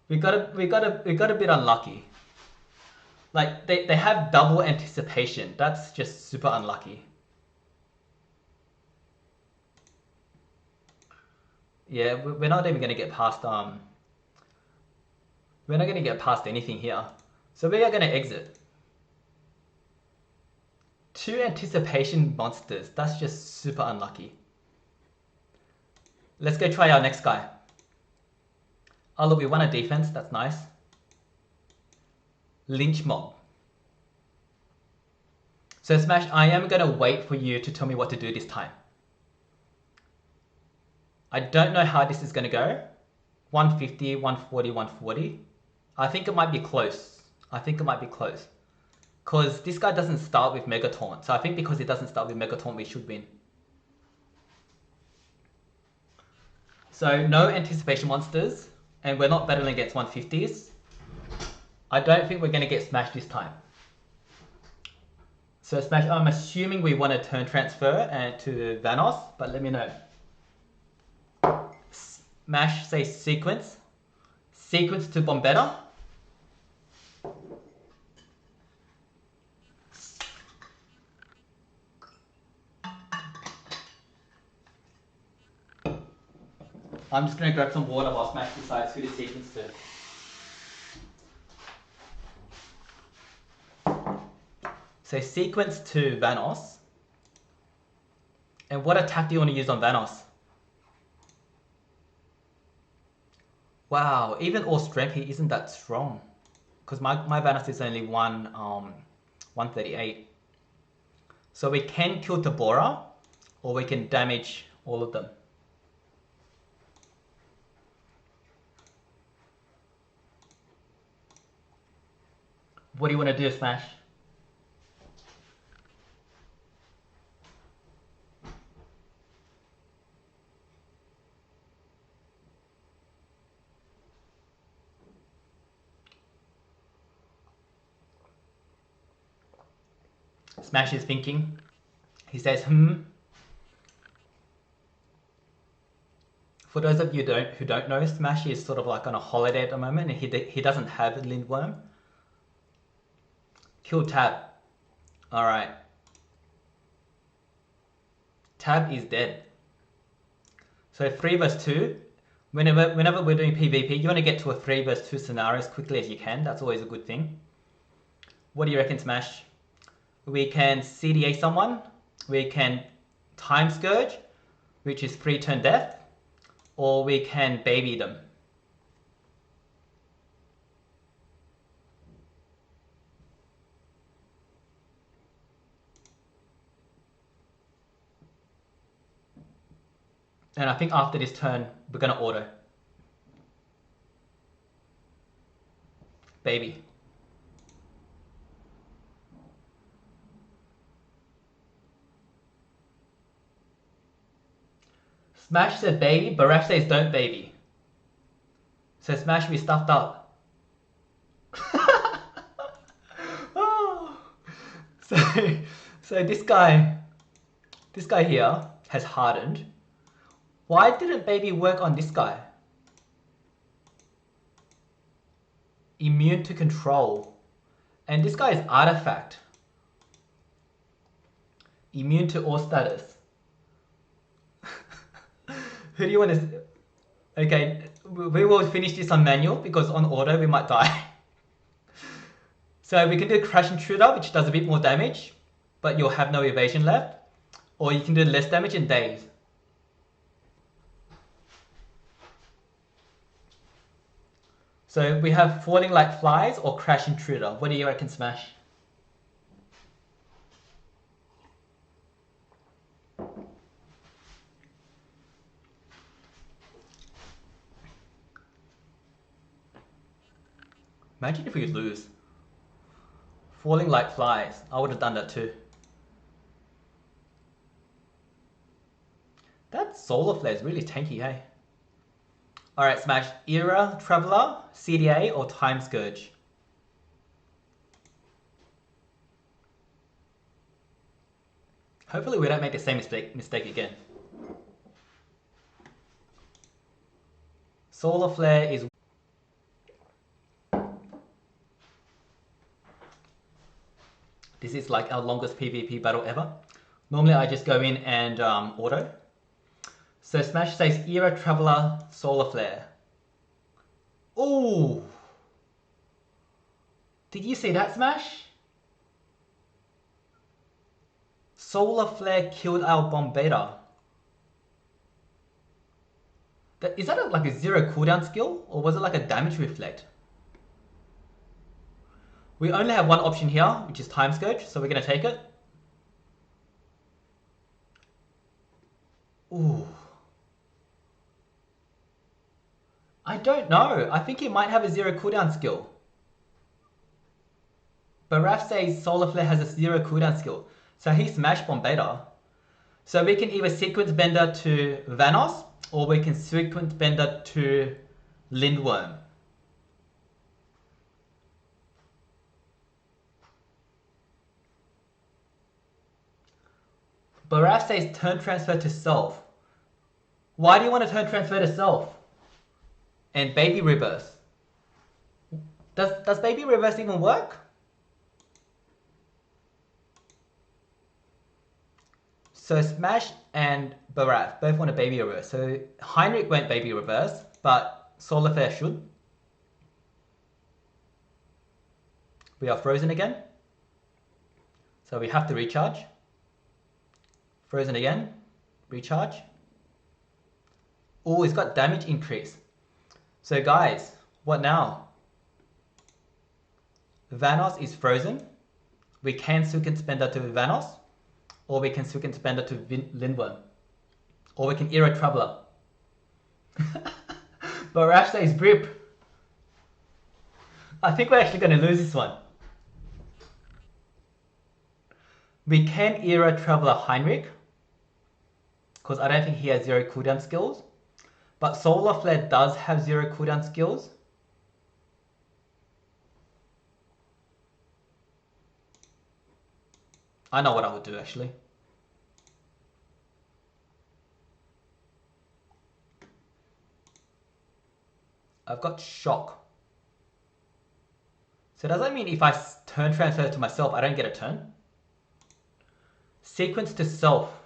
We got a bit unlucky. Like they have double anticipation. That's just super unlucky. Yeah, we're not even gonna get past we're not gonna get past anything here. So we are gonna exit. 2 anticipation monsters. That's just super unlucky. Let's go try our next guy. Oh look, we won a defense. That's nice. Lynch Mob. So Smash, I am going to wait for you to tell me what to do this time. I don't know how this is going to go. 150, 140, 140. I think it might be close. Because this guy doesn't start with Mega Taunt. So I think because it doesn't start with Mega Taunt, we should win. So no anticipation monsters. And we're not battling against 150s. I don't think we're going to get smashed this time. So Smash, I'm assuming we want to turn transfer and to Vanoss, but let me know. Smash, say sequence. Sequence to Bombetta. I'm just going to grab some water while Smash decides who to sequence to. So sequence to Vanoss. And what attack do you want to use on Vanoss? Wow, even all strength he isn't that strong. Because my Vanoss is only 138. So we can kill Tabora, or we can damage all of them. What do you want to do, Smash? Smash is thinking. He says, For those of you who don't know, Smash is sort of like on a holiday at the moment, and he doesn't have a Lindworm. Kill Tab. Alright. Tab is dead. So 3 vs 2. Whenever we're doing PvP, you want to get to a 3 vs 2 scenario as quickly as you can. That's always a good thing. What do you reckon, Smash? We can CDA someone. We can Time Scourge, which is 3-turn death. Or we can baby them. And I think after this turn, we're going to auto. Baby. Smash said baby, Barath says don't baby. So Smash, we stuffed up. Oh. So this guy here has hardened. Why didn't baby work on this guy? Immune to control. And this guy is artifact. Immune to all status. Who do you want to... Okay, we will finish this on manual because on auto we might die. So we can do Crash Intruder, which does a bit more damage, but you'll have no evasion left. Or you can do less damage in days. So we have Falling Like Flies or Crash Intruder. What do you reckon, Smash? Imagine if we lose. Falling Like Flies. I would have done that too. That Solar Flare is really tanky, hey? Alright, Smash. Era, Traveler, CDA, or Time Scourge? Hopefully we don't make the same mistake again. Solar Flare is... This is like our longest PvP battle ever. Normally I just go in and auto. So Smash says Era, Traveler, Solar Flare. Ooh! Did you see that, Smash? Solar Flare killed our Bombetta. Is that like a 0 cooldown skill? Or was it like a damage reflect? We only have one option here, which is Time Scourge, so we're going to take it. Ooh. I don't know. I think he might have a 0 cooldown skill. Barath says Solar Flare has a 0 cooldown skill. So he Smash Bomb Beta. So we can either Sequence Bender to Vanos, or we can Sequence Bender to Lindworm. Barath says turn transfer to self. Why do you want to turn transfer to self? And baby reverse. Does baby reverse even work? So Smash and Barath both want a baby reverse. So Heinrich went baby reverse, but Solar Flare should. We are frozen again. So we have to recharge. Frozen again. Recharge. Oh, it's got damage increase. So guys, what now? Vanos is frozen. We can Sequence Bender to Vanos, or we can Sequence Bender to Lindworm, or we can Era Traveler. But Rash says Brip. I think we're actually going to lose this one. We can Era Traveler Heinrich, because I don't think he has 0 cooldown skills. But Solar Flare does have 0 cooldown skills. I know what I would do actually. I've got Shock. So does that mean if I turn transfer to myself, I don't get a turn? Sequence to self.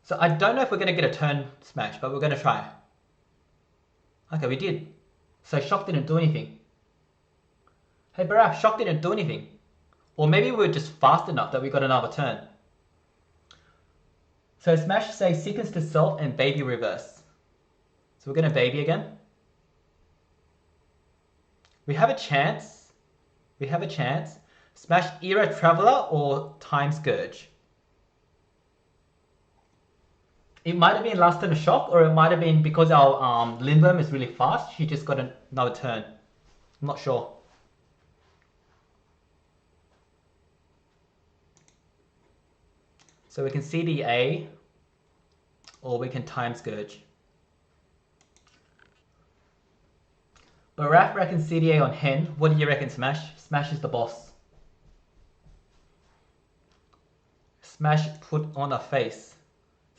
So I don't know if we're going to get a turn smash, but we're going to try. Okay, we did. So Shock didn't do anything. Hey Barath, Shock didn't do anything. Or maybe we were just fast enough that we got another turn. So Smash says sequence to self and baby reverse. So we're going to baby again. We have a chance. We have a chance. Smash Era Traveler or Time Scourge. It might have been last turn of Shock, or it might have been because our Lindworm is really fast. She just got another turn. I'm not sure. So we can CDA, or we can Time Scourge. Barath reckons CDA on Hen. What do you reckon, Smash? Smash is the boss. Smash put on a face.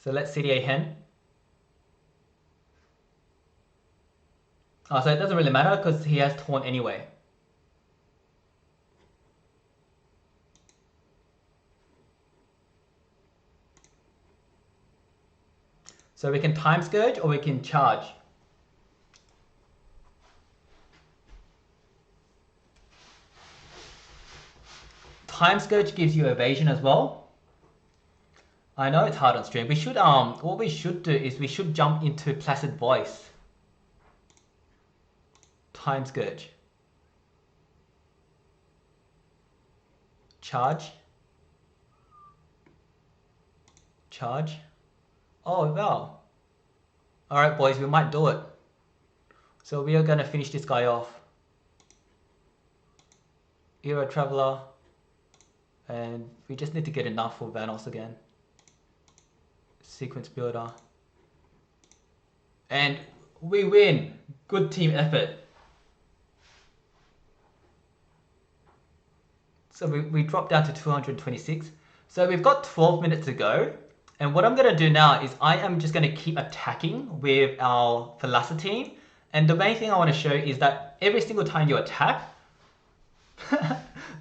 So let's CDA Hen. Oh, so it doesn't really matter because he has Taunt anyway. So we can Time Scourge or we can charge. Time Scourge gives you evasion as well. I know it's hard on stream. We should what we should do is we should jump into Placid Voice. Time Scourge. Charge. Charge. Oh wow. Alright boys, we might do it. So we are gonna finish this guy off. Era Traveler. And we just need to get enough for Vanos again. Sequence Builder. And we win. Good team effort. So we dropped down to 226. So we've got 12 minutes to go. And what I'm going to do now is I am just going to keep attacking with our Thalassa team. And the main thing I want to show is that every single time you attack...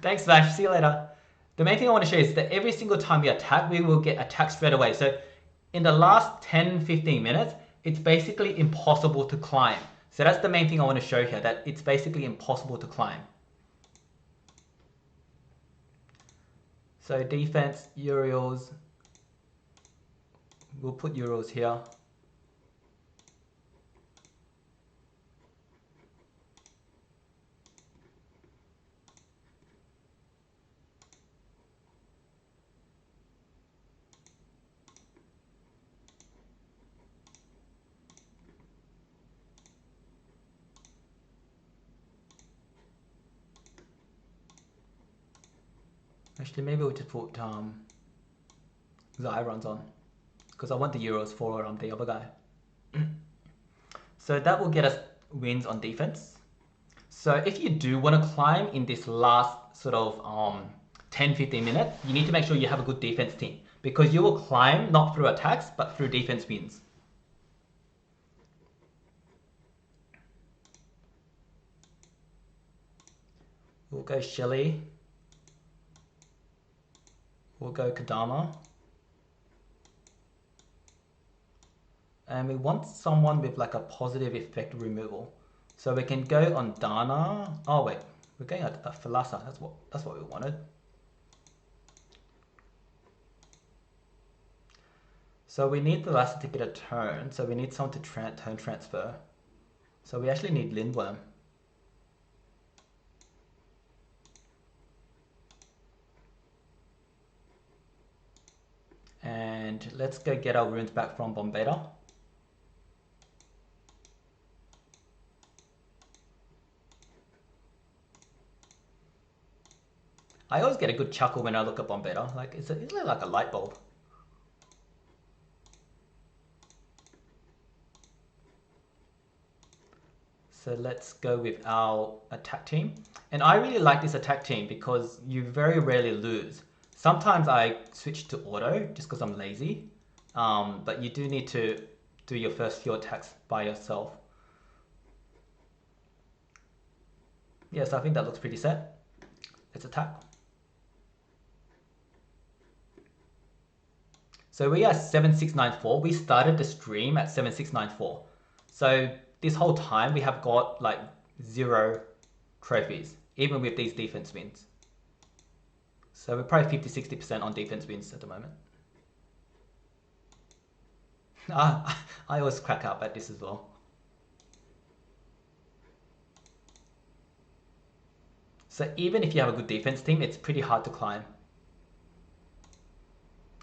Thanks, Vash. See you later. The main thing I want to show is that every single time we attack, we will get attacked straight away. So in the last 10-15 minutes, it's basically impossible to climb. So that's the main thing I want to show here, that it's basically impossible to climb. So defense, Uriels. We'll put Uriels here. Actually, maybe we'll just put Zyrons on, because I want the Euros for the other guy. So that will get us wins on defense. So if you do want to climb in this last sort of 10-15 minutes, you need to make sure you have a good defense team, because you will climb not through attacks but through defense wins. We'll go Shelly. We'll go Kadama. And we want someone with like a positive effect removal. So we can go on Dana. Oh wait, we're going at Thalassa. That's what we wanted. So we need Thalassa to get a turn. So we need someone to turn transfer. So we actually need Lindworm. And let's go get our runes back from Bombeta. I always get a good chuckle when I look at Bombeta. Like it's like a light bulb. So let's go with our attack team. And I really like this attack team because you very rarely lose. Sometimes I switch to auto just because I'm lazy. But you do need to do your first few attacks by yourself. Yes, I think that looks pretty set. Let's attack. So we are 7694. We started the stream at 7694. So this whole time we have got like 0 trophies, even with these defense wins. So we're probably 50-60% on defense wins at the moment. I always crack up at this as well. So even if you have a good defense team, it's pretty hard to climb.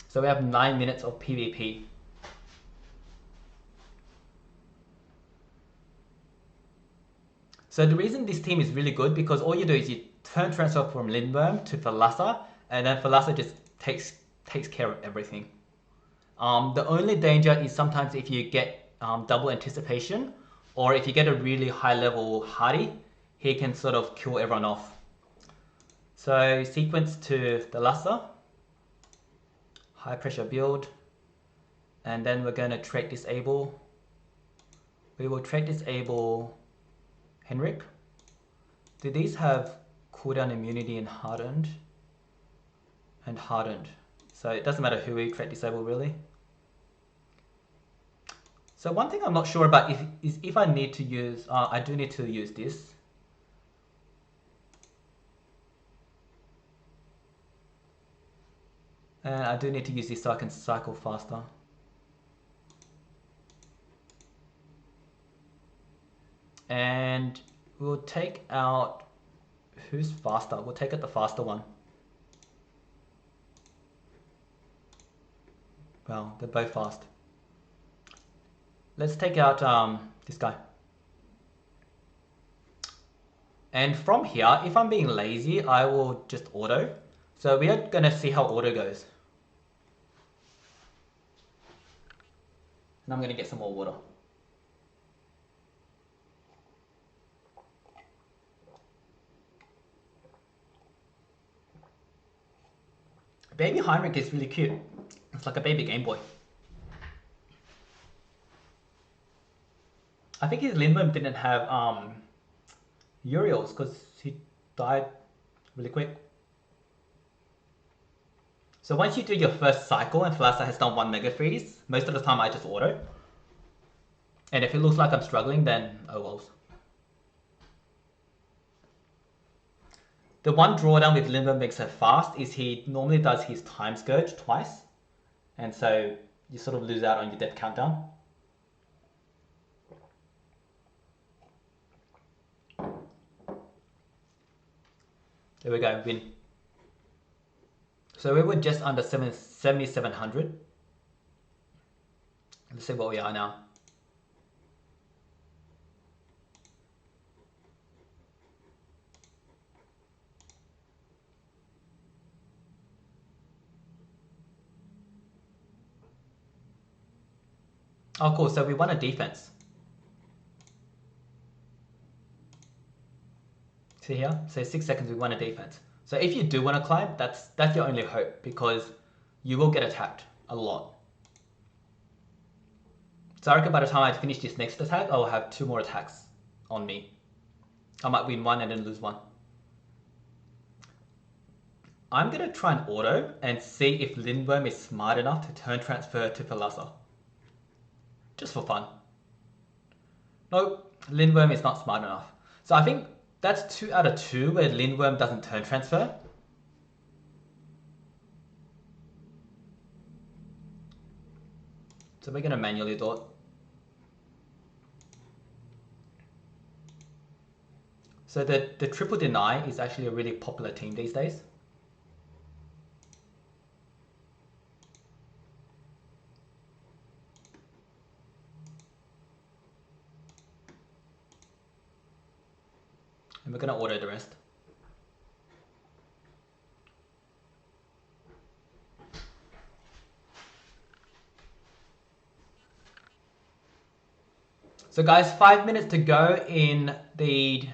So we have 9 minutes of PvP. So the reason this team is really good, because all you do is you turn transfer from Lindworm to Thalassa, and then Thalassa just takes care of everything. The only danger is sometimes if you get double anticipation, or if you get a really high level Hardy, he can sort of kill everyone off. So sequence to Thalassa, high pressure build, and then we're going to trait disable. We will trait disable Henrik. Do these have cooldown immunity and hardened? And hardened. So it doesn't matter who we trait disable really. So one thing I'm not sure about is if I need to use, I do need to use this. And I do need to use this so I can cycle faster. And we'll take out, who's faster? We'll take out the faster one. Well, they're both fast. Let's take out this guy. And from here, if I'm being lazy, I will just auto. So we are going to see how auto goes. And I'm going to get some more water. Baby Heinrich is really cute. It's like a baby Game Boy. I think his Lindworm didn't have Uriels because he died really quick. So once you do your first cycle and Thalassa has done 1 Mega Freeze, most of the time I just auto. And if it looks like I'm struggling, then oh well. The one drawdown with Lindworm makes her fast is he normally does his Time Scourge twice. And so you sort of lose out on your death countdown. There we go, win. So we were just under 7,700. Let's see what we are now. Oh, cool. So we won a defense. See here? So 6 seconds, we won a defense. So if you do want to climb, that's your only hope, because you will get attacked a lot. So I reckon by the time I finish this next attack, I'll have 2 more attacks on me. I might win 1 and then lose 1. I'm going to try and auto and see if Lindworm is smart enough to turn transfer to Thalassa. Just for fun. Nope, Lindworm is not smart enough. So I think that's 2 out of 2 where Lindworm doesn't turn transfer. So we're going to manually do it. So the triple deny is actually a really popular team these days. And we're going to auto the rest. So guys, 5 minutes to go in the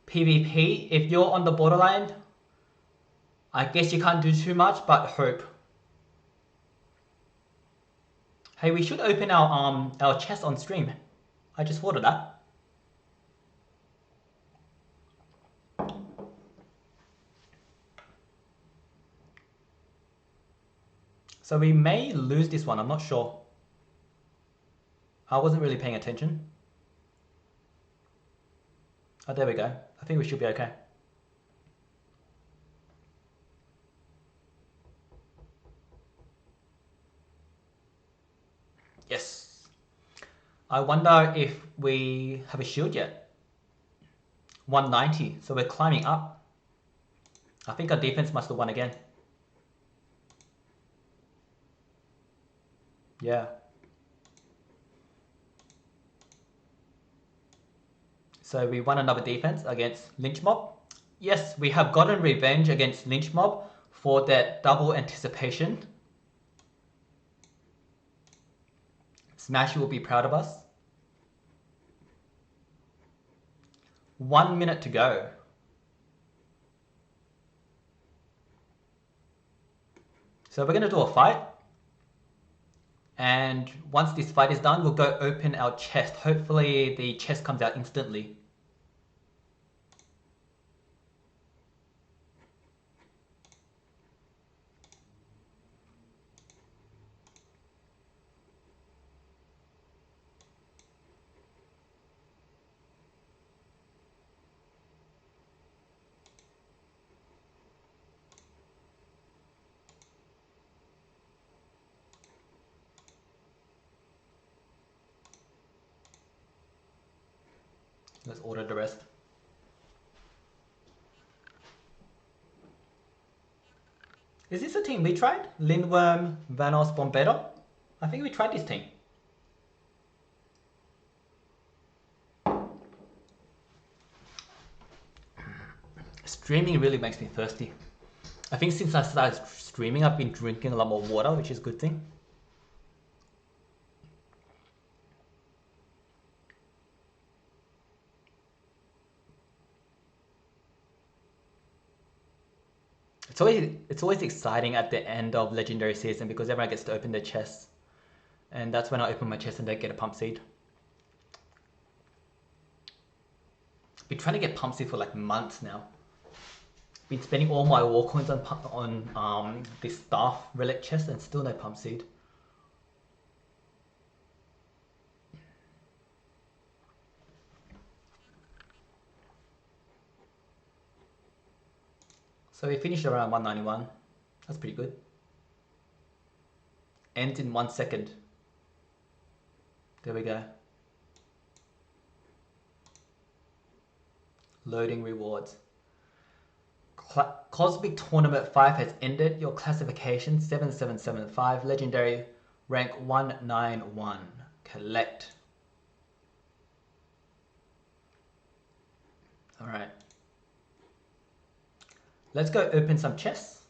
PvP. If you're on the borderline, I guess you can't do too much, but hope. Hey, we should open our chest on stream. I just thought of that. So we may lose this one, I'm not sure. I wasn't really paying attention. Oh, there we go. I think we should be okay. Yes. I wonder if we have a shield yet. 190, so we're climbing up. I think our defense must have won again. Yeah. So we won another defense against Lynch Mob. Yes, we have gotten revenge against Lynch Mob for that double anticipation. Smash will be proud of us. 1 minute to go. So we're going to do a fight. And once this fight is done, we'll go open our chest. Hopefully the chest comes out instantly. Let's order the rest. Is this a team we tried? Lindworm, Vanos, Bombedo? I think we tried this team. Streaming really makes me thirsty. I think since I started streaming, I've been drinking a lot more water, which is a good thing. It's always exciting at the end of Legendary Season because everyone gets to open their chests. And that's when I open my chest and they get a pump seed. Been trying to get pump seed for like months now. Been spending all my war coins on this staff relic chest and still no pump seed. So we finished around 191. That's pretty good. Ends in 1 second. There we go. Loading rewards. Cosmic Tournament 5 has ended. Your classification 7775. Legendary rank 191. Collect. Alright. Let's go open some chests.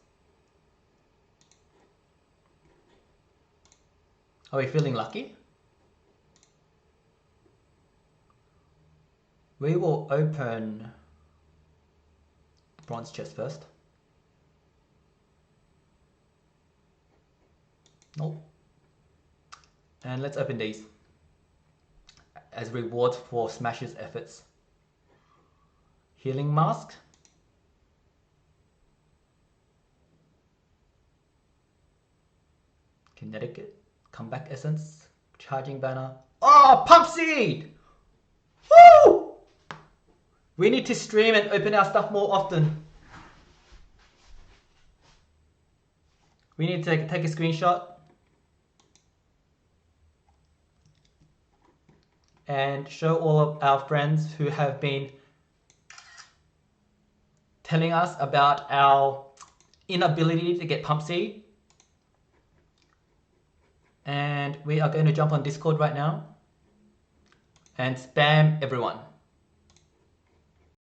Are we feeling lucky? We will open the bronze chest first. Nope. And let's open these as rewards for Smash's efforts. Healing mask. Kinetic comeback essence. Charging banner. Oh, pump seed! Woo! We need to stream and open our stuff more often. We need to take a screenshot and show all of our friends who have been telling us about our inability to get pump seed. And we are going to jump on Discord right now and spam everyone.